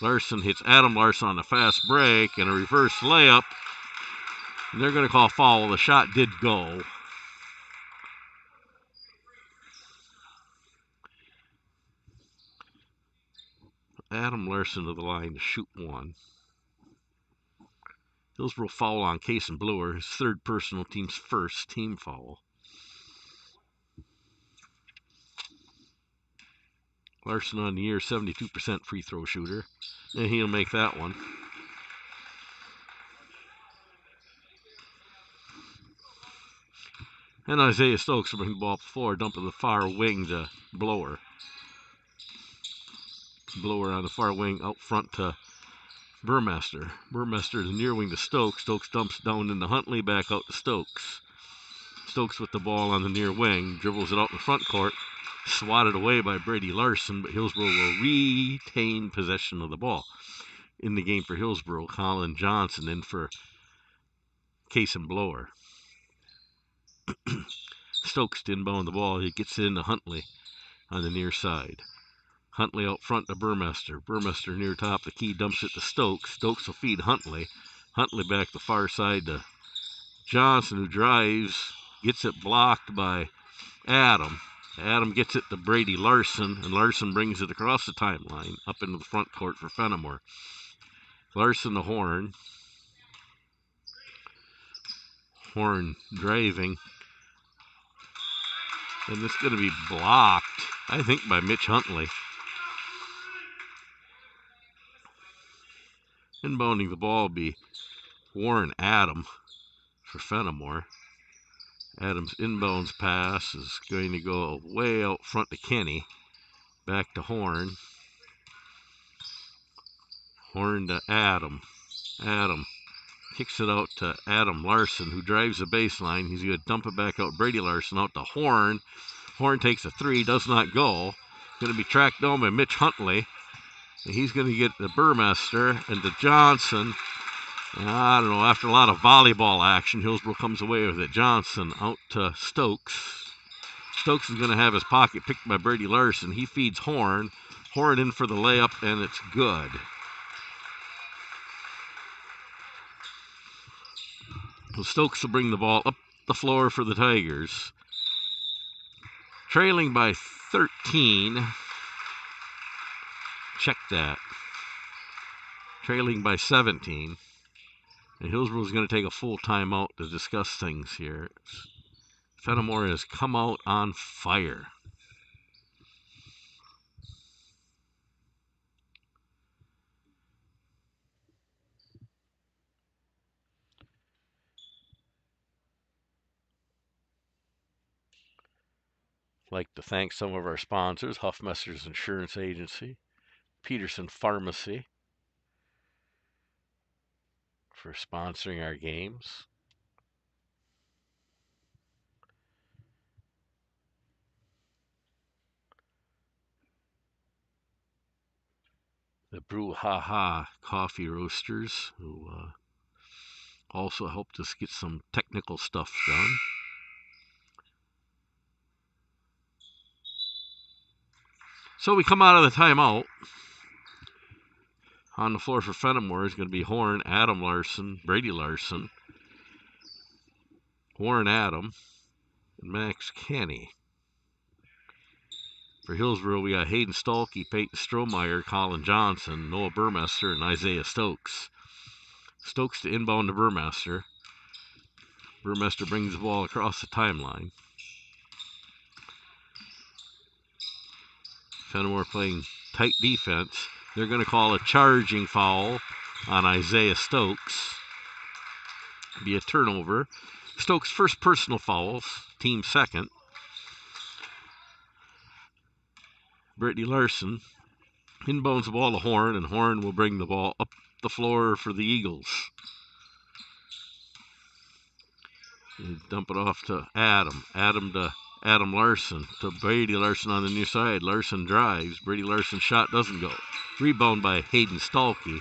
Larson hits Adam Larson on a fast break and a reverse layup. And they're going to call foul. The shot did go. Adam Larson to the line to shoot one. Hillsboro foul on Case and Blower, his third personal, team's first team foul. Larson on the year, 72% free throw shooter, and he'll make that one. And Isaiah Stokes will bring the ball up the floor, dump to the far wing to Blower. Blower on the far wing, out front to Burmester. Burmester the near wing to Stokes. Stokes dumps down into Huntley, back out to Stokes. Stokes with the ball on the near wing, dribbles it out in the front court, swatted away by Brady Larson, but Hillsboro will retain possession of the ball. In the game for Hillsboro, Colin Johnson in for Case and Blower. Stokes to inbound the ball. He gets it into Huntley on the near side. Huntley out front to Burmester. Burmester near top of the key, dumps it to Stokes. Stokes will feed Huntley. Huntley back the far side to Johnson, who drives, gets it blocked by Adam. Adam gets it to Brady Larson, and Larson brings it across the timeline up into the front court for Fennimore. Larson the horn. Horn driving. And it's going to be blocked, I think, by Mitch Huntley. Inbounding the ball will be Warren Adam for Fennimore. Adams' inbounds pass is going to go way out front to Kenny. Back to Horn. Horn to Adam. Adam kicks it out to Adam Larson, who drives the baseline. He's going to dump it back out. Brady Larson out to Horn. Horn takes a three, does not go. Going to be tracked down by Mitch Huntley. And he's going to get the Burmester and to Johnson. I don't know, after a lot of volleyball action, Hillsboro comes away with it. Johnson out to Stokes. Stokes is going to have his pocket picked by Brady Larson. He feeds Horn. Horn in for the layup, and it's good. So Stokes will bring the ball up the floor for the Tigers. Trailing by 13. Check that. Trailing by 17. And Hillsboro is going to take a full timeout to discuss things here. Fennimore has come out on fire. I'd like to thank some of our sponsors, Huffmester's Insurance Agency, Peterson Pharmacy, for sponsoring our games. The Brouhaha Coffee Roasters, who also helped us get some technical stuff done. So we come out of the timeout. On the floor for Fennimore is going to be Horn, Adam Larson, Brady Larson, Horn Adam, and Max Kenny. For Hillsboro, we got Hayden Stolke, Peyton Strohmeyer, Colin Johnson, Noah Burmester, and Isaiah Stokes. Stokes to inbound to Burmester. Burmester brings the ball across the timeline. Fennimore playing tight defense. They're going to call a charging foul on Isaiah Stokes. Be a turnover. Stokes' first personal fouls, team second. Brittany Larson inbounds the ball to Horn, and Horn will bring the ball up the floor for the Eagles. You dump it off to Adam. Adam to Adam Larson to Brady Larson on the near side. Larson drives. Brady Larson's shot doesn't go. Rebound by Hayden Stolke.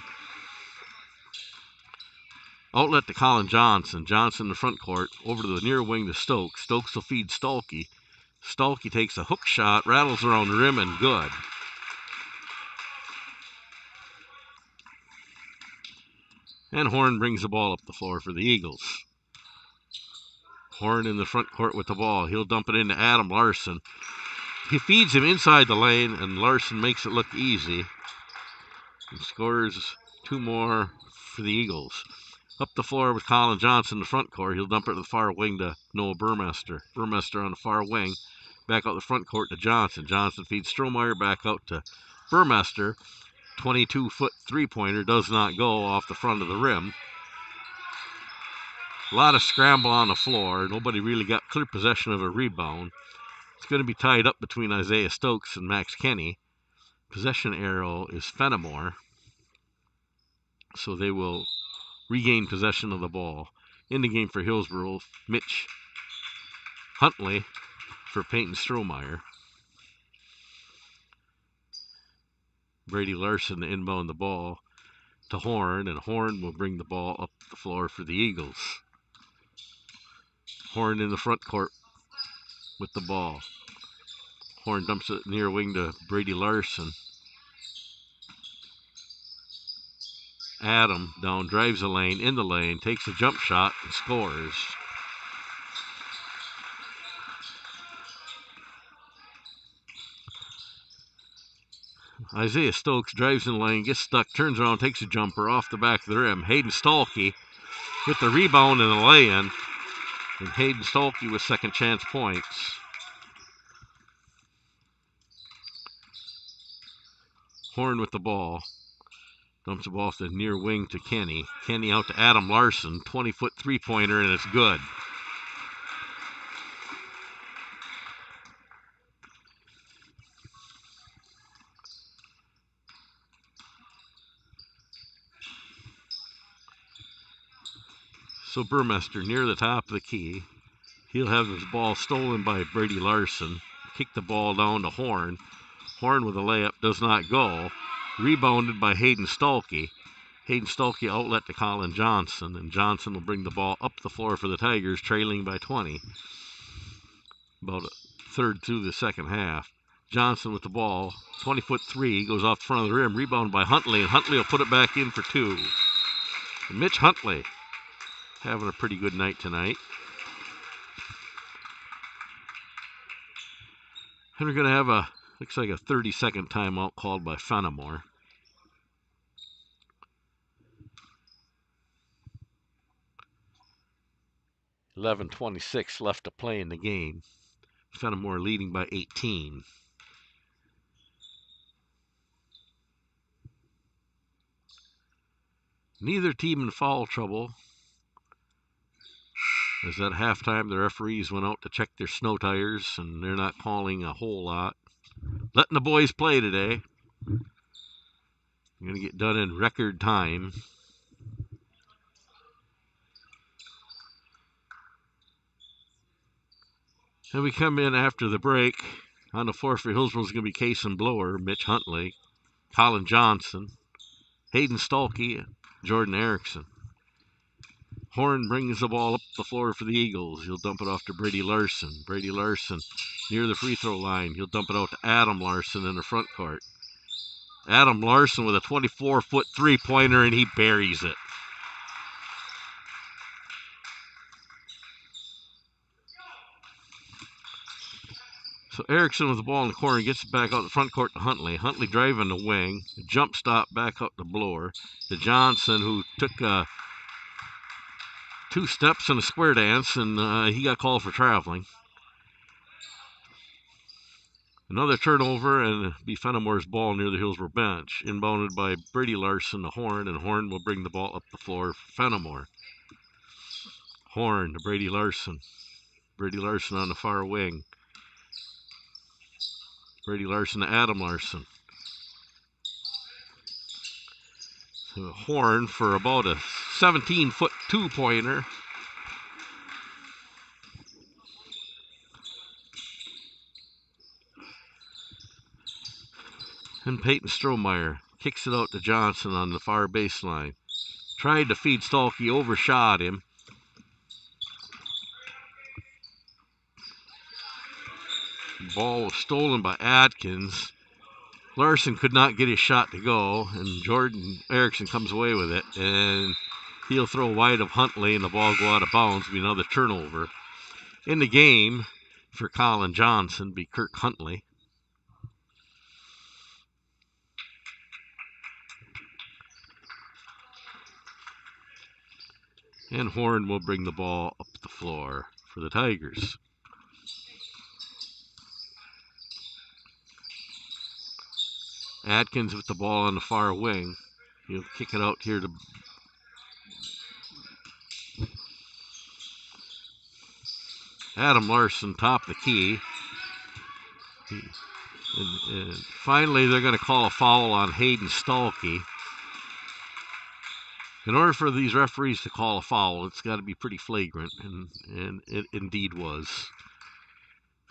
Outlet to Colin Johnson. Johnson in the front court. Over to the near wing to Stokes. Stokes will feed Stolke. Stolke takes a hook shot, rattles around the rim, and good. And Horn brings the ball up the floor for the Eagles. Horn in the front court with the ball. He'll dump it into Adam Larson. He feeds him inside the lane, and Larson makes it look easy. And scores two more for the Eagles. Up the floor with Colin Johnson in the front court. He'll dump it to the far wing to Noah Burmester. Burmester on the far wing. Back out the front court to Johnson. Johnson feeds Strohmeyer back out to Burmester. 22-foot three-pointer does not go off the front of the rim. A lot of scramble on the floor. Nobody really got clear possession of a rebound. It's going to be tied up between Isaiah Stokes and Max Kenny. Possession arrow is Fennimore. So they will regain possession of the ball. In the game for Hillsboro, Mitch Huntley for Peyton Strohmeyer. Brady Larson to inbound the ball to Horn, and Horn will bring the ball up the floor for the Eagles. Horn in the front court with the ball. Horn dumps it near wing to Brady Larson. Adam down, drives the lane, in the lane, takes a jump shot, and scores. Isaiah Stokes drives in the lane, gets stuck, turns around, takes a jumper off the back of the rim. Hayden Stolke with the rebound and the lay-in. And Hayden Stolke with second chance points. Horn with the ball. Dumps the ball off the near wing to Kenny. Kenny out to Adam Larson. 20-foot three-pointer, and it's good. So Burmester near the top of the key. He'll have his ball stolen by Brady Larson. Kick the ball down to Horn. Horn with a layup does not go. Rebounded by Hayden Stolke. Hayden Stolke outlet to Colin Johnson, and Johnson will bring the ball up the floor for the Tigers, trailing by 20. About a third through the second half. Johnson with the ball, 20-foot three, goes off the front of the rim, rebounded by Huntley, and Huntley will put it back in for two. And Mitch Huntley having a pretty good night tonight. And we're going to have looks like a 30-second timeout called by Fennimore. 11:26 left to play in the game. Fennimore leading by 18. Neither team in foul trouble, as at halftime the referees went out to check their snow tires, and they're not calling a whole lot. Letting the boys play today. They're going to get done in record time. And we come in after the break. On the floor for Hillsboro is going to be Cason Blower, Mitch Huntley, Colin Johnson, Hayden Stolke, Jordan Erickson. Horn brings the ball up the floor for the Eagles. He'll dump it off to Brady Larson. Brady Larson near the free throw line. He'll dump it out to Adam Larson in the front court. Adam Larson with a 24-foot three-pointer, and he buries it. So Erickson with the ball in the corner gets it back out the front court to Huntley. Huntley driving the wing. Jump stop back up to Blower. To Johnson, who took 2 steps in a square dance, and he got called for traveling. Another turnover, and it'll be Fennimore's ball near the Hillsboro bench. Inbounded by Brady Larson to Horn, and Horn will bring the ball up the floor for Fennimore. Horn to Brady Larson. Brady Larson on the far wing. Brady Larson to Adam Larson. So Horn for about a 17-foot two-pointer. And Peyton Strohmeyer kicks it out to Johnson on the far baseline. Tried to feed Stolke, overshot him. Ball was stolen by Atkins. Larson could not get his shot to go, and Jordan Erickson comes away with it, and he'll throw wide of Huntley, and the ball go out of bounds. Be another turnover. In the game for Colin Johnson be Kirk Huntley. And Horn will bring the ball up the floor for the Tigers. Atkins with the ball on the far wing. He'll kick it out here to Adam Larson, top of the key. And finally, they're going to call a foul on Hayden Stolke. In order for these referees to call a foul, it's got to be pretty flagrant, and it indeed was.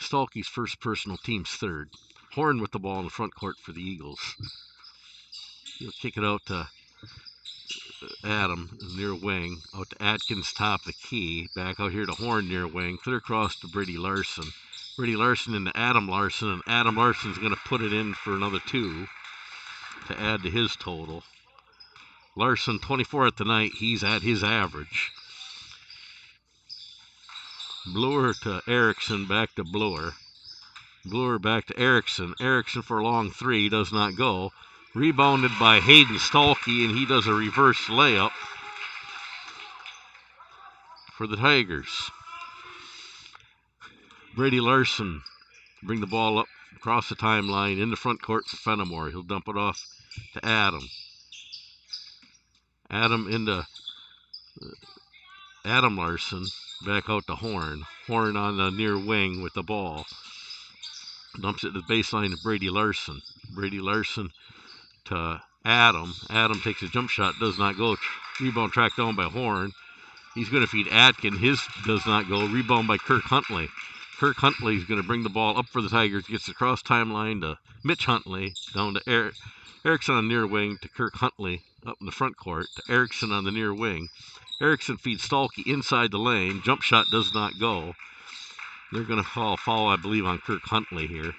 Stolke's first personal, team's third. Horn with the ball in the front court for the Eagles. He'll kick it out to Adam near wing, out to Atkins top of the key, back out here to Horn near wing, clear across to Brady Larson. Brady Larson into Adam Larson, and Adam Larson's going to put it in for another 2 to add to his total. Larson 24 at the night, he's at his average. Blower to Erickson, back to Blower. Blower back to Erickson. Erickson for a long 3, does not go. Rebounded by Hayden Stolke, and he does a reverse layup for the Tigers. Brady Larson bring the ball up across the timeline in the front court for Fennimore. He'll dump it off to Adam. Adam into Adam Larson. Back out to Horn. Horn on the near wing with the ball. Dumps it to the baseline to Brady Larson. Brady Larson to Adam. Adam takes a jump shot, does not go. Rebound tracked down by Horn. He's going to feed Atkin. His does not go. Rebound by Kirk Huntley. Kirk Huntley is going to bring the ball up for the Tigers. Gets across timeline to Mitch Huntley. Down to Erickson on the near wing to Kirk Huntley up in the front court to Erickson on the near wing. Erickson feeds Stalky inside the lane. Jump shot does not go. They're going to call a foul, I believe, on Kirk Huntley here.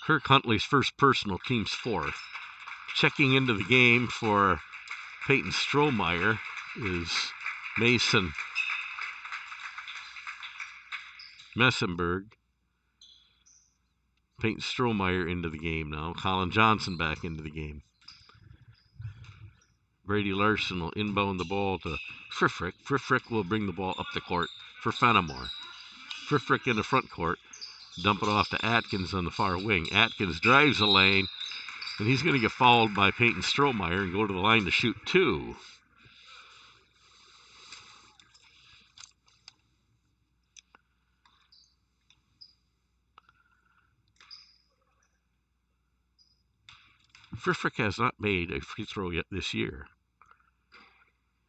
Kirk Huntley's first personal, team's fourth. Checking into the game for Peyton Strohmeyer is Mason Messenberg. Peyton Strohmeyer into the game now. Colin Johnson back into the game. Brady Larson will inbound the ball to Friffrick. Friffrick will bring the ball up the court for Fennimore. Friffrick in the front court. Dump it off to Atkins on the far wing. Atkins drives the lane, and he's going to get fouled by Peyton Strohmeyer and go to the line to shoot two. Friffrick has not made a free throw yet this year.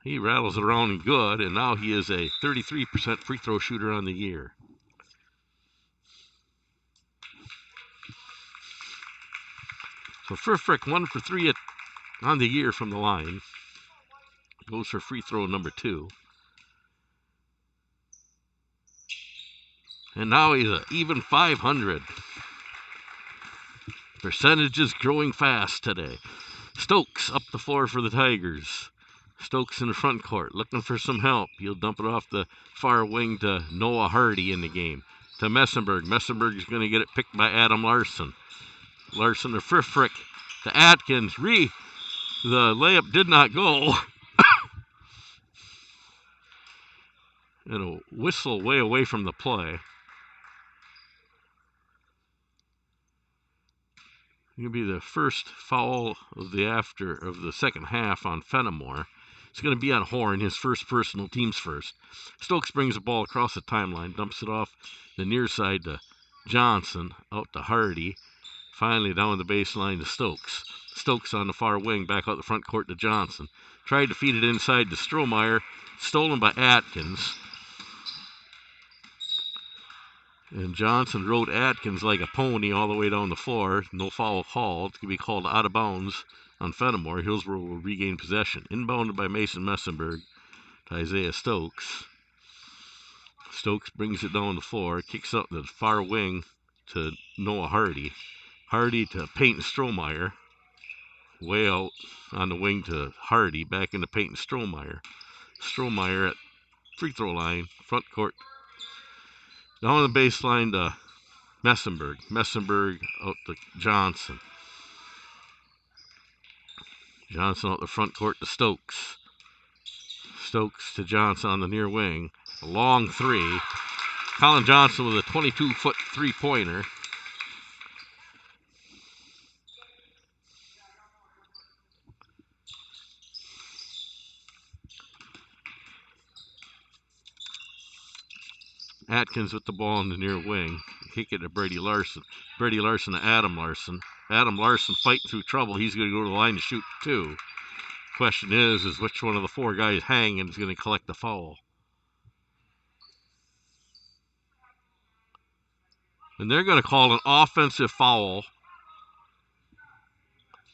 He rattles it around and good, and now he is a 33% free throw shooter on the year. So Friffrick 1 for 3 on the year from the line. Goes for free throw number 2. And now he's an even 500. Percentages growing fast today. Stokes up the floor for the Tigers. Stokes in the front court looking for some help. He'll dump it off the far wing to Noah Hardy in the game. To Messenberg. Messenberg is going to get it picked by Adam Larson. Larson to Friffrick to Atkins. The layup did not go. And a whistle way away from the play. It'll be the first foul of the second half on Fennimore. It's going to be on Horn, his first personal, team's first. Stokes brings the ball across the timeline, dumps it off the near side to Johnson, out to Hardy. Finally down the baseline to Stokes. Stokes on the far wing, back out the front court to Johnson. Tried to feed it inside to Strohmeyer, stolen by Atkins. And Johnson rode Atkins like a pony all the way down the floor. No foul called. It's going to be called out of bounds on Fennimore. Hillsboro will regain possession. Inbounded by Mason Messenberg to Isaiah Stokes. Stokes brings it down the floor, kicks up the far wing to Noah Hardy. Hardy to Peyton Strohmeyer. Way out on the wing to Hardy, back into Peyton Strohmeyer. Strohmeyer at free throw line, front court. Down the baseline to Messenberg. Messenberg out to Johnson. Johnson out the front court to Stokes. Stokes to Johnson on the near wing. A long three. Colin Johnson with a 22-foot three-pointer. Atkins with the ball in the near wing. Kick it to Brady Larson. Brady Larson to Adam Larson. Adam Larson fighting through trouble. He's going to go to the line to shoot two. Question is which one of the four guys hanging is going to collect the foul? And they're going to call an offensive foul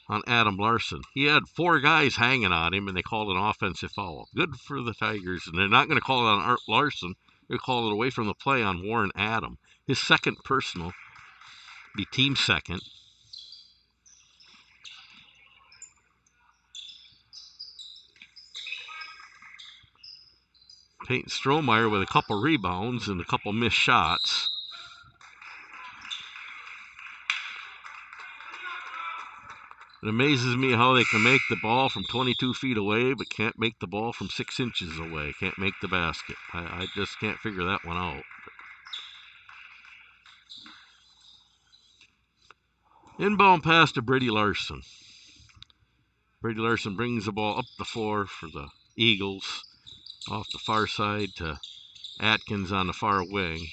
on Adam Larson. He had four guys hanging on him, and they called an offensive foul. Good for the Tigers, and they're not going to call it on Art Larson. They're calling it away from the play on Warren Adam. His second personal, be team second. Peyton Strohmeyer with a couple rebounds and a couple missed shots. It amazes me how they can make the ball from 22 feet away, but can't make the ball from 6 inches away. Can't make the basket. I just can't figure that one out. Inbound pass to Brady Larson. Brady Larson brings the ball up the floor for the Eagles. Off the far side to Atkins on the far wing.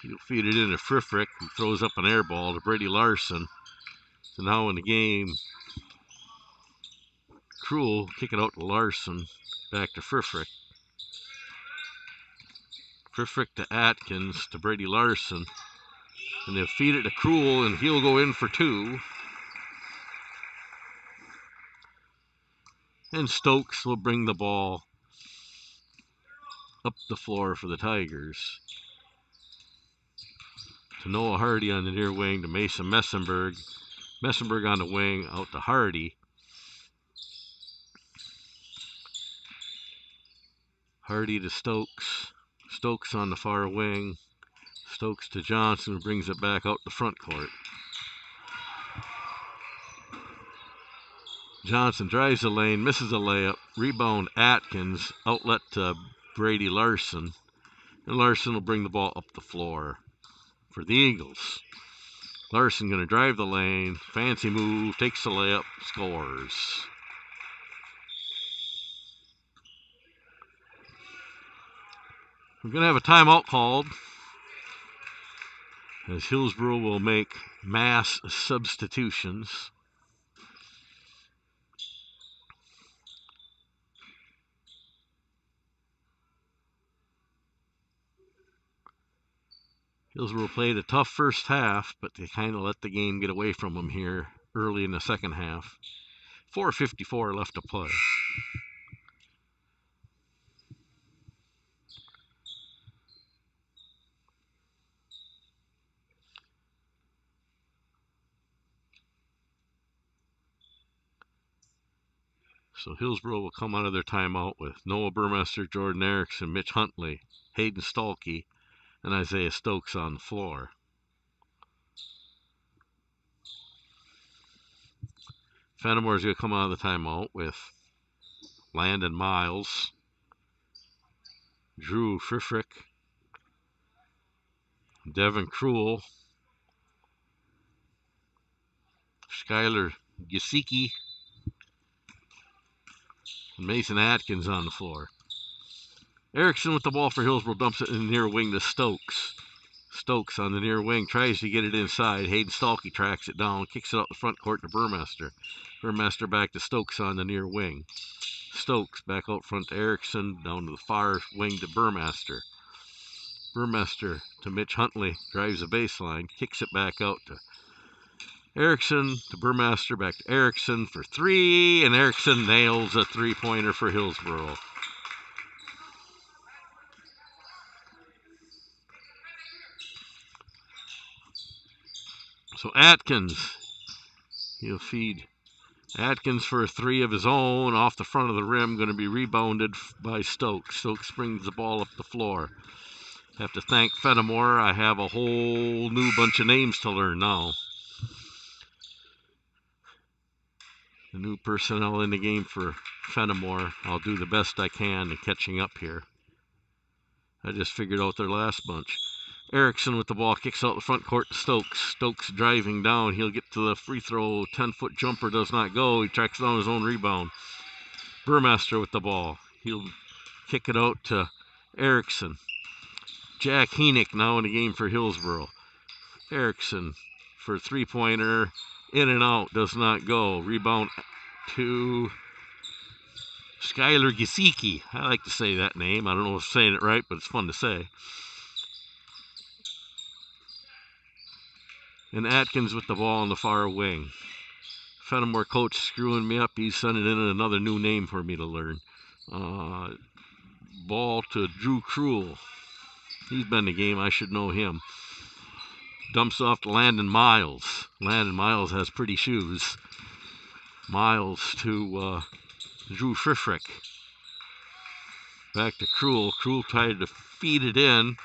He'll feed it into Friffrick, who throws up an air ball to Brady Larson. So now in the game, Cruel kick it out to Larson. Back to Friffrick. Friffrick to Atkins to Brady Larson. And they'll feed it to Cruel, and he'll go in for two. And Stokes will bring the ball up the floor for the Tigers. To Noah Hardy on the near wing to Mason Messenberg. Messenberg on the wing out to Hardy. Hardy to Stokes. Stokes on the far wing. Stokes to Johnson, who brings it back out the front court. Johnson drives the lane, misses a layup. Rebound Atkins. Outlet to Brady Larson. And Larson will bring the ball up the floor for the Eagles. Larson going to drive the lane. Fancy move. Takes the layup. Scores. We're going to have a timeout called as Hillsboro will make mass substitutions. Hillsboro played a tough first half, but they kind of let the game get away from them here early in the second half. 4:54 left to play. So Hillsboro will come out of their timeout with Noah Burmester, Jordan Erickson, Mitch Huntley, Hayden Stolke, and Isaiah Stokes on the floor. Fennimore is going to come out of the timeout with Landon Miles, Drew Friffrick, Devin Cruel, Skylar Gesicki, and Mason Atkins on the floor. Erickson with the ball for Hillsboro dumps it in the near wing to Stokes. Stokes on the near wing tries to get it inside. Hayden Stolke tracks it down, kicks it out the front court to Burmester. Burmester back to Stokes on the near wing. Stokes back out front to Erickson, down to the far wing to Burmester. Burmester to Mitch Huntley, drives the baseline, kicks it back out to Erickson, to Burmester, back to Erickson for three, and Erickson nails a three-pointer for Hillsboro. So Atkins, he'll feed Atkins for a three of his own off the front of the rim, going to be rebounded by Stokes. Stokes brings the ball up the floor. Have to thank Fennimore. I have a whole new bunch of names to learn now. The new personnel in the game for Fennimore. I'll do the best I can in catching up here. I just figured out their last bunch. Erickson with the ball, kicks out the front court to Stokes. Stokes driving down. He'll get to the free throw. 10-foot jumper does not go. He tracks down his own rebound. Burmester with the ball. He'll kick it out to Erickson. Jack Heenick now in the game for Hillsboro. Erickson for a three-pointer. In and out. Does not go. Rebound to Skylar Gesicki. I like to say that name. I don't know if I'm saying it right, but it's fun to say. And Atkins with the ball on the far wing. Fennimore coach screwing me up. He's sending in another new name for me to learn. Ball to Drew Cruel. He's been in the game. I should know him. Dumps off to Landon Miles. Landon Miles has pretty shoes. Miles to Drew Friffrick. Back to Cruel. Cruel tried to feed it in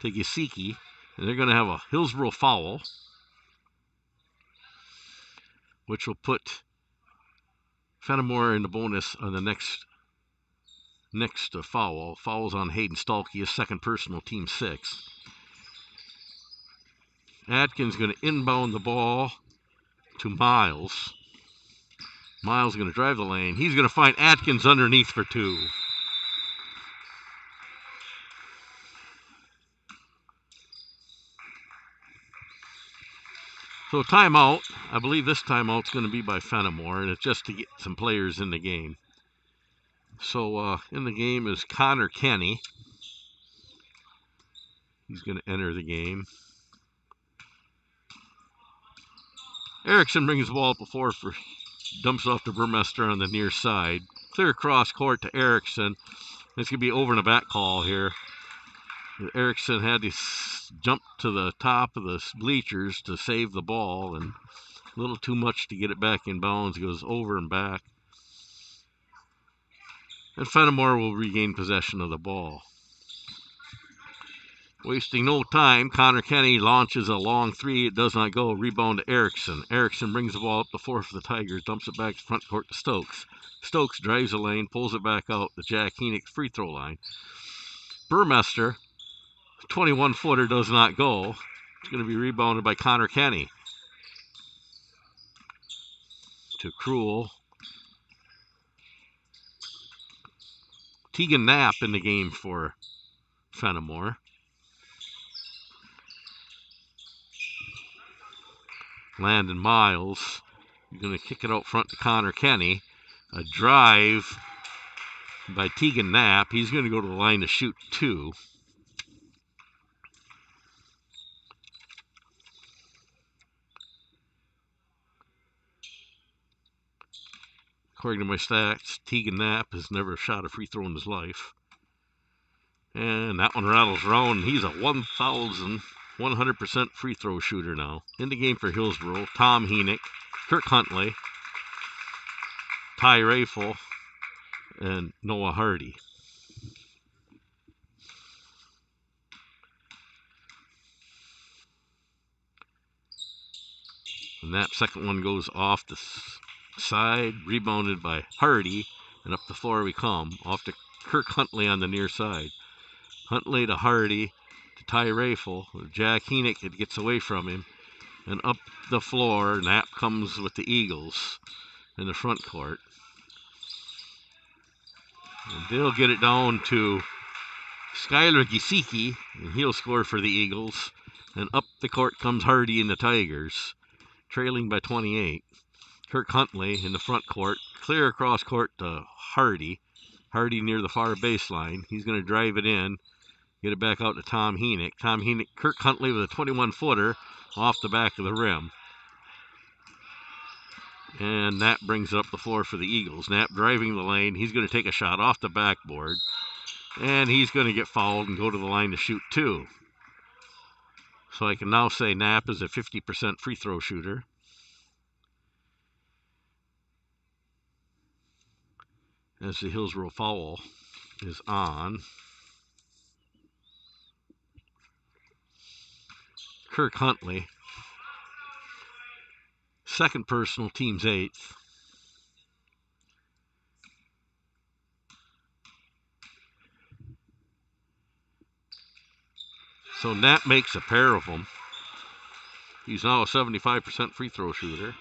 to Gesicki. And they're going to have a Hillsboro foul, which will put Fennimore in the bonus on the next foul. Foul's on Hayden Stolke, his second personal, team 6. Atkins going to inbound the ball to Miles. Miles going to drive the lane. He's going to find Atkins underneath for 2. So timeout. I believe this timeout's going to be by Fennimore, and it's just to get some players in the game. So in the game is Connor Kenny. He's going to enter the game. Erickson brings the ball up the floor for dumps off to Burmester on the near side. Clear cross court to Erickson. It's going to be over and a back call here. Erickson had to jump to the top of the bleachers to save the ball, and a little too much to get it back in bounds. It goes over and back. And Fennimore will regain possession of the ball. Wasting no time, Connor Kenny launches a long 3. It does not go. Rebound to Erickson. Erickson brings the ball up the floor for the Tigers, dumps it back to front court to Stokes. Stokes drives the lane, pulls it back out to Jack Heenek free throw line. Burmester, 21-footer, does not go. It's going to be rebounded by Connor Kenny. To Cruel. Tegan Knapp in the game for Fennimore. Landon Miles. You're going to kick it out front to Connor Kenny. A drive by Tegan Knapp. He's going to go to the line to shoot 2. According to my stats, Tegan Knapp has never shot a free throw in his life. And that one rattles around. He's a 1,100% free throw shooter now. In the game for Hillsboro, Tom Heenek, Kirk Huntley, Ty Rafel, and Noah Hardy. And that second one goes off the side, rebounded by Hardy, and up the floor we come, off to Kirk Huntley on the near side. Huntley to Hardy, to Ty Rafel. Jack Heenek, it gets away from him, and up the floor, Knapp comes with the Eagles in the front court. And they'll get it down to Skylar Gisicki, and he'll score for the Eagles. And up the court comes Hardy and the Tigers, trailing by 28. Kirk Huntley in the front court, clear across court to Hardy. Hardy near the far baseline. He's going to drive it in, get it back out to Tom Heenek. Tom Heenek, Kirk Huntley with a 21-footer off the back of the rim. And Knapp brings it up the floor for the Eagles. Knapp driving the lane. He's going to take a shot off the backboard. And he's going to get fouled and go to the line to shoot 2. So I can now say Knapp is a 50% free throw shooter. As the Hillsboro foul is on. Kirk Huntley. Second personal, team's 8th. So Knapp makes a pair of them. He's now a 75% free throw shooter.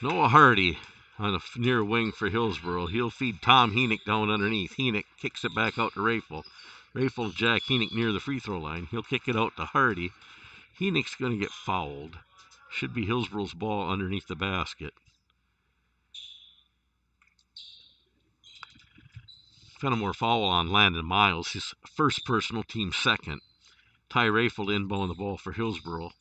Noah Hardy on the near wing for Hillsboro. He'll feed Tom Heenek down underneath. Heenek kicks it back out to Rafel. Rafel, Jack Heenek near the free throw line. He'll kick it out to Hardy. Heenek's going to get fouled. Should be Hillsboro's ball underneath the basket. Fennimore foul on Landon Miles, his first personal, team 2nd. Ty Rafel inbound the ball for Hillsboro.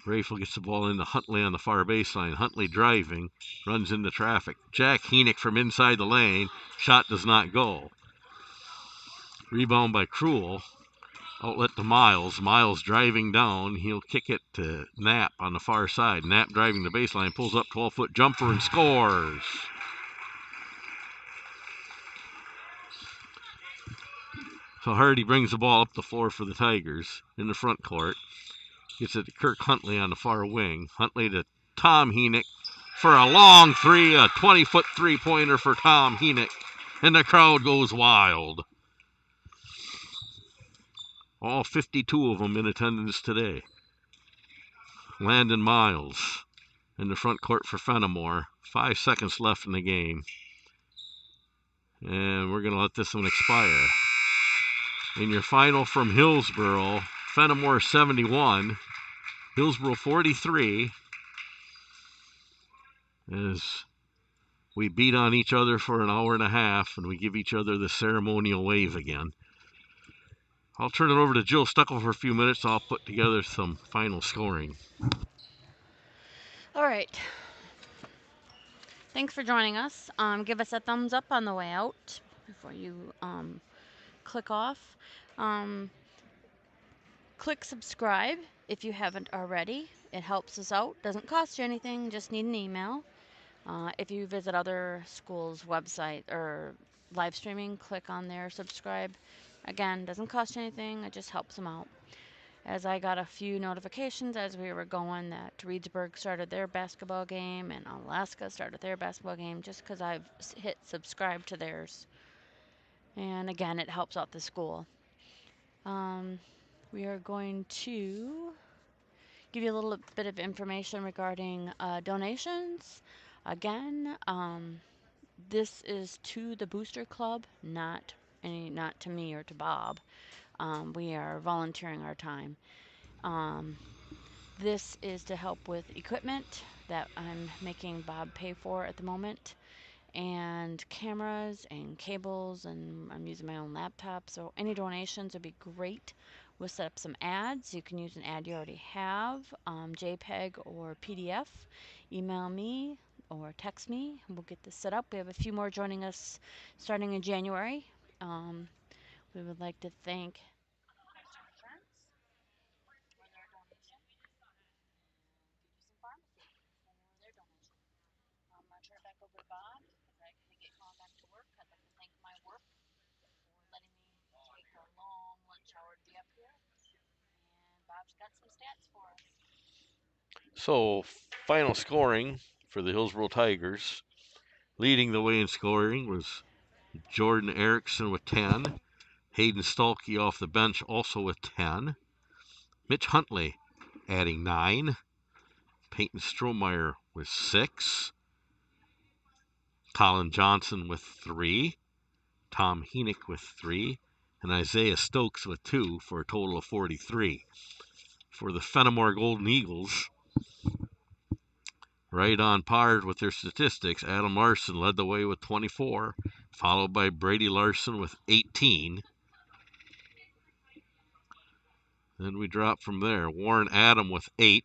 Rafel gets the ball into Huntley on the far baseline. Huntley driving, runs into traffic. Jack Heenek from inside the lane. Shot does not go. Rebound by Cruel. Outlet to Miles. Miles driving down. He'll kick it to Knapp on the far side. Knapp driving the baseline. Pulls up 12-foot jumper and scores. So Hardy brings the ball up the floor for the Tigers in the front court. Gets it to Kirk Huntley on the far wing. Huntley to Tom Henick for a long three, a 20-foot three-pointer for Tom Henick. And the crowd goes wild. All 52 of them in attendance today. Landon Miles in the front court for Fennimore. 5 seconds left in the game. And we're going to let this one expire. In your final from Hillsboro, Fennimore 71, Hillsboro 43. As we beat on each other for an hour and a half, and we give each other the ceremonial wave again. I'll turn it over to Jill Stuckel for a few minutes. I'll put together some final scoring. All right. Thanks for joining us. Give us a thumbs up on the way out before you click off. Click subscribe if you haven't already. It helps us out. Doesn't cost you anything. Just need an email. If you visit other schools' website or live streaming, click on there, subscribe. Again, doesn't cost you anything. It just helps them out. As I got a few notifications as we were going that Reedsburg started their basketball game and Alaska started their basketball game just because I've hit subscribe to theirs. And again, it helps out the school. We are going to give you a little bit of information regarding donations. Again, this is to the Booster Club, not to me or to Bob. We are volunteering our time. This is to help with equipment that I'm making Bob pay for at the moment, and cameras and cables, and I'm using my own laptop. So any donations would be great. We'll set up some ads. You can use an ad you already have, JPEG or PDF. Email me or text me. We'll get this set up. We have a few more joining us starting in January. We would like to thank So, final scoring for the Hillsboro Tigers. Leading the way in scoring was Jordan Erickson with 10. Hayden Stolke off the bench also with 10. Mitch Huntley adding 9. Peyton Strohmeyer with 6. Colin Johnson with 3. Tom Henick with 3. And Isaiah Stokes with 2 for a total of 43. For the Fennimore Golden Eagles, right on par with their statistics, Adam Larson led the way with 24, followed by Brady Larson with 18. Then we drop from there. Warren Adam with 8.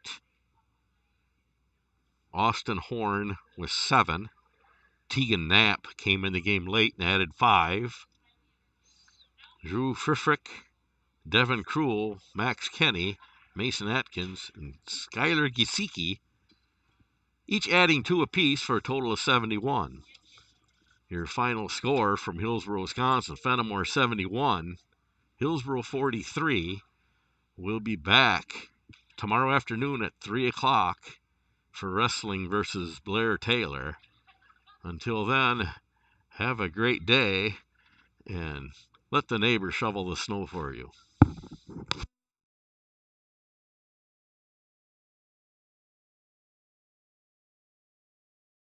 Austin Horn with 7. Tegan Knapp came in the game late and added 5. Drew Frifrick, Devin Cruel, Max Kenny, Mason Atkins, and Skylar Gisicki, each adding 2 apiece for a total of 71. Your final score from Hillsboro, Wisconsin, Fennimore 71, Hillsboro 43. We'll be back tomorrow afternoon at 3 o'clock for wrestling versus Blair Taylor. Until then, have a great day and let the neighbor shovel the snow for you.